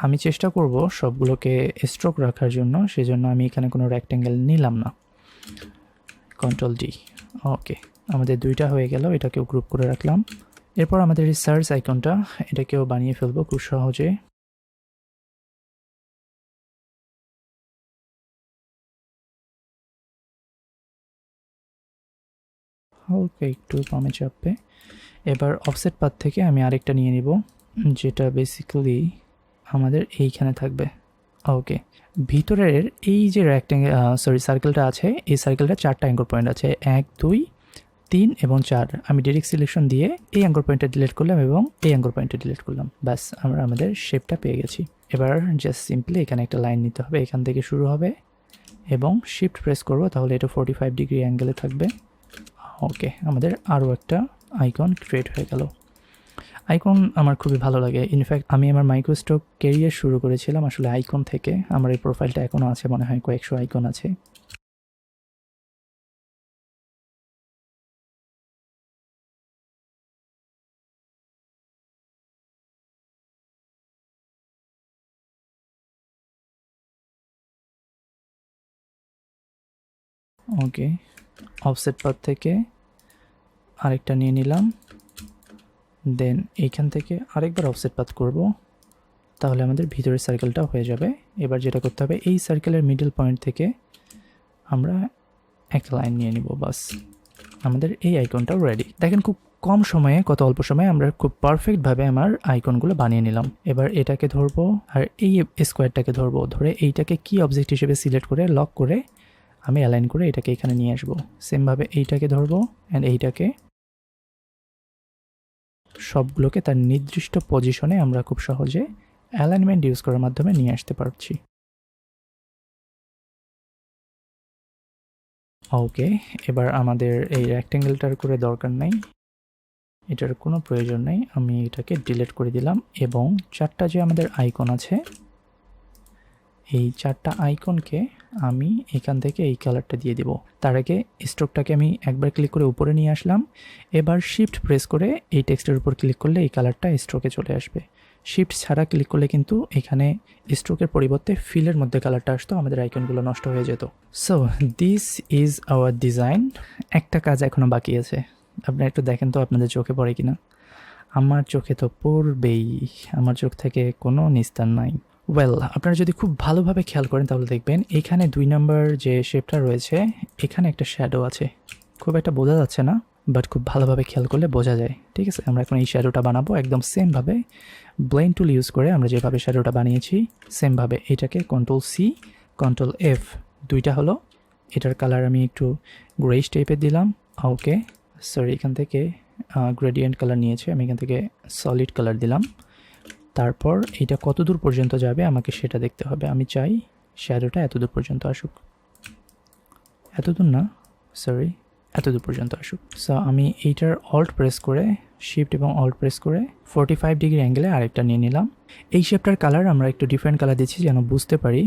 A: আমি চেষ্টা করব সবগুলোকে স্ট্রোক রাখার জন্য, সেজন্য আমি এখানে কোনো রেক্ট্যাঙ্গেল নিলাম না। Control D. ওকে, আমাদের দুইটা হয়ে গেল, এটাকেও গ্রুপ করে রাখলাম। এরপর আমাদের এই সার্চ আইকনটা, এটাকেও বানিয়ে ফেলবো খুব সহজে। হালকা একটু বামে চাপবে। এবার অফসেট পাথ থেকে আমি আরেকটা নিয়ে নিব, যেটা বেসিক্যালি আমাদের এইখানে থাকবে। ওকে, ভিতরের এই যে সার্কেলটা আছে, এই সার্কেলটা 4টা অ্যাঙ্কর পয়েন্ট আছে, 1 2 3 এবং 4। আমি ডিরেক্ট সিলেকশন দিয়ে এই অ্যাঙ্কর পয়েন্টটা ডিলিট করলাম এবং এই অ্যাঙ্কর পয়েন্টটা ডিলিট করলাম, ব্যাস আমরা আমাদের শেপটা পেয়ে গেছি। এবার জাস্ট সিম্পলি এখানে একটা লাইন নিতে হবে, এখান থেকে শুরু হবে এবং শিফট প্রেস করব, তাহলে এটা 45 ডিগ্রি অ্যাঙ্গেলে থাকবে। ওকে, আমাদের আরও একটা আইকন ক্রিয়েট হয়ে গেল। আইকন আমার খুবই ভালো লাগে। ইনফ্যাক্ট আমি আমার মাইক্রোস্টক ক্যারিয়ার শুরু করেছিলাম আসলে আইকন থেকে। আমার এই প্রোফাইলটা এখনও আছে, মনে হয় কয়েকশো আইকন আছে। ওকে, অফসেট পাথ থেকে আরেকটা নিয়ে নিলাম, দেন এইখান থেকে আরেকবার অফসেট পাথ করব, তাহলে আমাদের ভিতরের সার্কেলটা হয়ে যাবে। এবার যেটা করতে হবে, এই সার্কেলের মিডল পয়েন্ট থেকে আমরা একটা লাইন নিয়ে নিব, বাস আমাদের এই আইকনটাও রেডি। দেখেন খুব কম সময়ে, কত অল্প সময়ে আমরা খুব পারফেক্টভাবে আমার আইকনগুলো বানিয়ে নিলাম। এবার এটাকে ধরবো আর এই স্কোয়ারটাকে ধরবো, ধরে এইটাকে কি অবজেক্ট হিসেবে সিলেক্ট করে লক করে আমি অ্যালাইন করে এটাকে এখানে নিয়ে আসবো। সেমভাবে এইটাকে ধরবো অ্যান্ড এইটাকে, সবগুলোকে তার নির্দিষ্ট পজিশনে আমরা খুব সহজে অ্যালাইনমেন্ট ইউজ করার মাধ্যমে নিয়ে আসতে পারছি। ওকে, এবার আমাদের এই রেক্ট্যাঙ্গেলটার করে দরকার নাই, এটার কোনো প্রয়োজন নেই, আমি এটাকে ডিলিট করে দিলাম। এবং 4টা যে আমাদের আইকন আছে, এই 4টা আইকনকে আমি এখান থেকে এই কালারটা দিয়ে দিব। তার আগে স্ট্রোকটাকে আমি একবার ক্লিক করে উপরে নিয়ে আসলাম। এবার শিফট প্রেস করে এই টেক্সটের উপর ক্লিক করলে এই কালারটা স্ট্রোকে চলে আসবে। শিফট ছাড়া ক্লিক করলে কিন্তু এখানে স্ট্রোকের পরিবর্তে ফিলের মধ্যে কালারটা আসতো, আমাদের আইকনগুলো নষ্ট হয়ে যেত। So this is our design. একটা কাজ এখনও বাকি আছে, আপনারা একটু দেখেন তো আপনাদের চোখে পড়ে কিনা। আমার চোখে তো পড়বেই, আমার চোখ থেকে কোনো নিস্তার নাই। ওয়েল, আপনারা যদি খুব ভালোভাবে খেয়াল করেন তাহলে দেখবেন এখানে 2 নম্বর যে শেপটা রয়েছে, এখানে একটা শ্যাডো আছে। খুব একটা বোঝা যাচ্ছে না, বাট খুব ভালোভাবে খেয়াল করলে বোঝা যায়। ঠিক আছে, আমরা এখন এই শ্যাডোটা বানাবো একদম সেমভাবে ব্লেন্ড টুল ইউজ করে। আমরা যেভাবে শ্যাডোটা বানিয়েছি সেমভাবে এটাকে কন্ট্রোল সি কন্ট্রোল এফ দুইটা হলো। এটার কালার আমি একটু গ্রেইশ টাইপের দিলাম। ওকে, সরি, এখান থেকে গ্রেডিয়েন্ট কালার নিয়েছে, আমি এখান থেকে সলিড কালার দিলাম। তারপর এটা কত দূর পর্যন্ত যাবে আমাকে সেটা দেখতে হবে। আমি চাই শ্যাডোটা এত দূর পর্যন্ত আসুক, এত দূর না, সরি, এত দূর পর্যন্ত আসুক। সো আমি এইটার অল্ট প্রেস করে, শিফট এবং অল্ট প্রেস করে 45 ডিগ্রি অ্যাঙ্গেলে আরেকটা নিয়ে নিলাম। এই শেপটার কালার আমরা একটু ডিফারেন্ট কালার দিচ্ছি যেন বুঝতে পারি,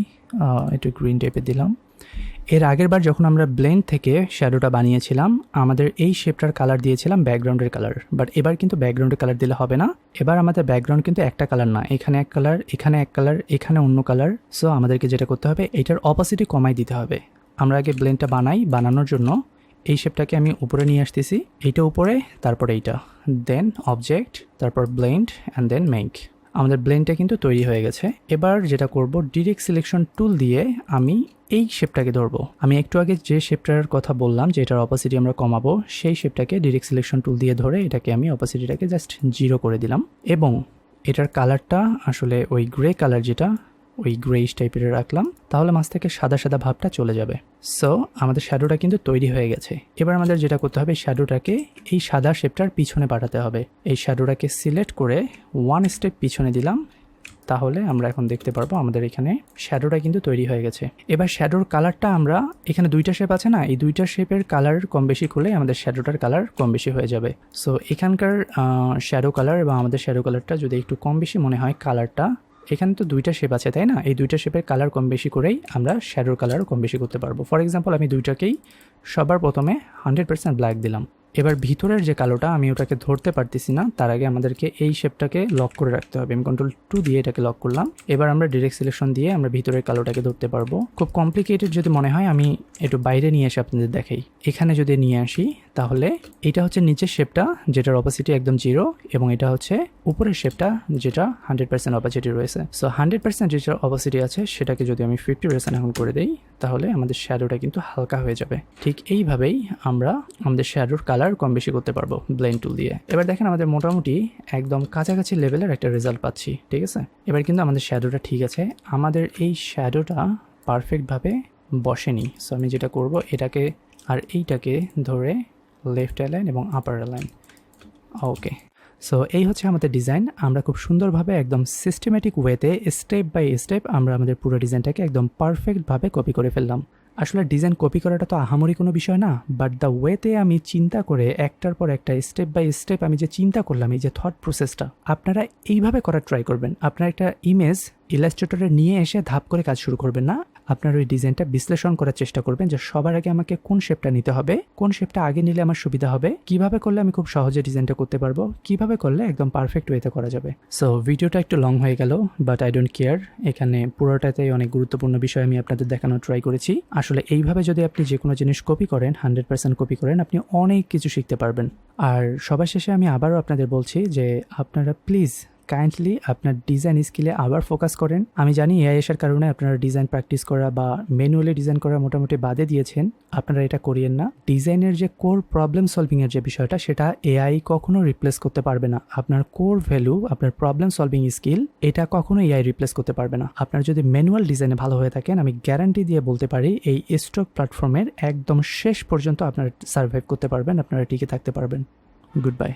A: একটু গ্রিন টাইপের দিলাম। এর আগের বার যখন আমরা ব্লেন্ড থেকে শ্যাডোটা বানিয়েছিলাম, আমাদের এই শেপটার কালার দিয়েছিলাম ব্যাকগ্রাউন্ডের কালার, বাট এবার কিন্তু ব্যাকগ্রাউন্ডের কালার দিলে হবে না। এবার আমাদের ব্যাকগ্রাউন্ড কিন্তু একটা কালার না, এখানে এক কালার, এখানে এক কালার, এখানে অন্য কালার। সো আমাদেরকে যেটা করতে হবে, এটার অপোসিটি কমাই দিতে হবে। আমরা আগে ব্লেন্ডটা বানানোর জন্য এই শেপটাকে আমি উপরে নিয়ে আসতেছি, এইটা উপরে, তারপর এইটা, দেন অবজেক্ট, তারপর ব্লেন্ড অ্যান্ড দেন মেক। আমাদের ব্লেন্ডটা কিন্তু তৈরি হয়ে গেছে। এবার যেটা করব, ডিরেক্ট সিলেকশন টুল দিয়ে আমি এই শেপটাকে ধরবো। আমি একটু আগে যে শেপটার কথা বললাম যে এটার অপোসিটি আমরা কমাবো, সেই শেপটাকে ডিরেক্ট সিলেকশন টুল দিয়ে ধরে এটাকে আমি অপোসিটিটাকে জাস্ট 0 করে দিলাম। এবং এটার কালারটা আসলে ওই গ্রে কালার যেটা ওই গ্রেইশ টাইপের রাখলাম, তাহলে মাছ থেকে সাদা সাদা ভাবটা চলে যাবে। সো আমাদের শ্যাডোটা কিন্তু তৈরি হয়ে গেছে। এবার আমাদের যেটা করতে হবে, শ্যাডোটাকে এই সাদা শেপটার পিছনে পাঠাতে হবে। এই শ্যাডোটাকে সিলেক্ট করে 1 স্টেপ পিছনে দিলাম, তাহলে আমরা এখন দেখতে পারবো আমাদের এখানে শ্যাডোটা কিন্তু তৈরি হয়ে গেছে। এবার শ্যাডোর কালারটা আমরা এখানে 2টা শেপ আছে না, এই 2টা শেপের কালার কম বেশি করলে আমাদের শ্যাডোটার কালার কম বেশি হয়ে যাবে। সো এখানকার শ্যাডো কালার এবং আমাদের শ্যাডো কালারটা যদি একটু কম বেশি মনে হয় কালারটা, এখানে তো 2টা শেপ আছে তাই না, এই 2টা শেপের কালার কম বেশি করেই আমরা শ্যাডোর কালার কম বেশি করতে পারবো। ফর এক্সাম্পল আমি 2টাকেই সবার প্রথমে 100% ব্ল্যাক দিলাম। এবার ভিতরের যে কালোটা আমি ওটাকে ধরতে পারতেছি না, তার আগে আমাদেরকে এই শেপটাকে লক করে রাখতে হবে। আমি কন্ট্রোল 2 দিয়ে এটাকে লক করলাম। এবার আমরা ডিরেক্ট সিলেকশন দিয়ে আমরা ভিতরের কালোটাকে ধরতে পারবো। খুব কমপ্লিকেটেড যদি মনে হয় আমি একটু বাইরে নিয়ে এসে আপনাদের দেখাই। এখানে যদি নিয়ে আসি তাহলে এটা হচ্ছে নিচের শেপটা যেটার অপাসিটি একদম 0, এবং এটা হচ্ছে উপরের শেপটা যেটা 100% অপাসিটি রয়েছে। সো 100% যেটার অপাসিটি আছে সেটাকে যদি আমি 50% এখন করে দেই, তাহলে আমাদের শ্যাডোটা কিন্তু হালকা হয়ে যাবে। ঠিক এইভাবেই আমরা আমাদের শ্যাডোর কালার কম বেশি করতে পারবো ব্লেন্ড টুল দিয়ে। এবার দেখেন আমাদের মোটামুটি একদম কাছাকাছি লেভেলের একটা রেজাল্ট পাচ্ছি, ঠিক আছে। এবার কিন্তু আমাদের শ্যাডোটা ঠিক আছে, আমাদের এই শ্যাডোটা পারফেক্টভাবে বসেনি। সো আমি যেটা করব, এটাকে আর এইটাকে ধরে লেফট অ্যালাইন এবং আপার অ্যালাইন। ওকে, সো এই হচ্ছে আমাদের ডিজাইন। আমরা খুব সুন্দরভাবে একদম সিস্টেমেটিক ওয়েতে স্টেপ বাই স্টেপ আমরা আমাদের পুরো ডিজাইনটাকে একদম পারফেক্টভাবে কপি করে ফেললাম। আসলে ডিজাইন কপি করাটা তো আহামরি কোনো বিষয় না, বাট দ্য ওয়েতে আমি চিন্তা করে একটার পর একটা স্টেপ বাই স্টেপ আমি যে চিন্তা করলাম, এই যে থট প্রসেসটা আপনারা এইভাবে করার ট্রাই করবেন। আপনারা একটা ইমেজ ইলাস্ট্রেটরে নিয়ে এসে ধাপ করে কাজ শুরু করবেন না, আপনার ওই ডিজাইনটা বিশ্লেষণ করার চেষ্টা করবেন যে সবার আগে আমাকে কোন শেপটা নিতে হবে, কোন শেপটা আগে নিলে আমার সুবিধা হবে, কিভাবে করলে আমি খুব সহজে ডিজাইনটা করতে পারবো, কিভাবে করলে একদম পারফেক্ট ওয়েতে করা যাবে। সো ভিডিওটা একটু লং হয়ে গেল, বাট আই ডোন্ট কেয়ার। এখানে পুরোটাতেই অনেক গুরুত্বপূর্ণ বিষয় আমি আপনাদের দেখানোর ট্রাই করেছি। আসলে এইভাবে যদি আপনি যে কোনো জিনিস কপি করেন, 100% কপি করেন, আপনি অনেক কিছু শিখতে পারবেন। আর সবার শেষে আমি আবারও আপনাদের বলছি যে আপনারা প্লিজ কাইন্ডলি আপনার ডিজাইন স্কিলে আবার ফোকাস করেন। আমি জানি এআই এর কারণে আপনারা ডিজাইন প্র্যাকটিস করা বা ম্যানুয়ালি ডিজাইন করা মোটামুটি বাদে দিয়েছেন, আপনারা এটা করিয়েন না। ডিজাইনের যে কোর প্রবলেম সলভিংয়ের যে বিষয়টা, সেটা এআই কখনো রিপ্লেস করতে পারবে না। আপনার কোর ভ্যালু, আপনার প্রবলেম সলভিং স্কিল, এটা কখনো এআই রিপ্লেস করতে পারবে না। আপনার যদি ম্যানুয়াল ডিজাইনে ভালো হয়ে থাকেন, আমি গ্যারান্টি দিয়ে বলতে পারি এই স্টক প্ল্যাটফর্মের একদম শেষ পর্যন্ত আপনারা সার্ভাইভ করতে পারবেন, আপনারা টিকে থাকতে পারবেন। Good bye.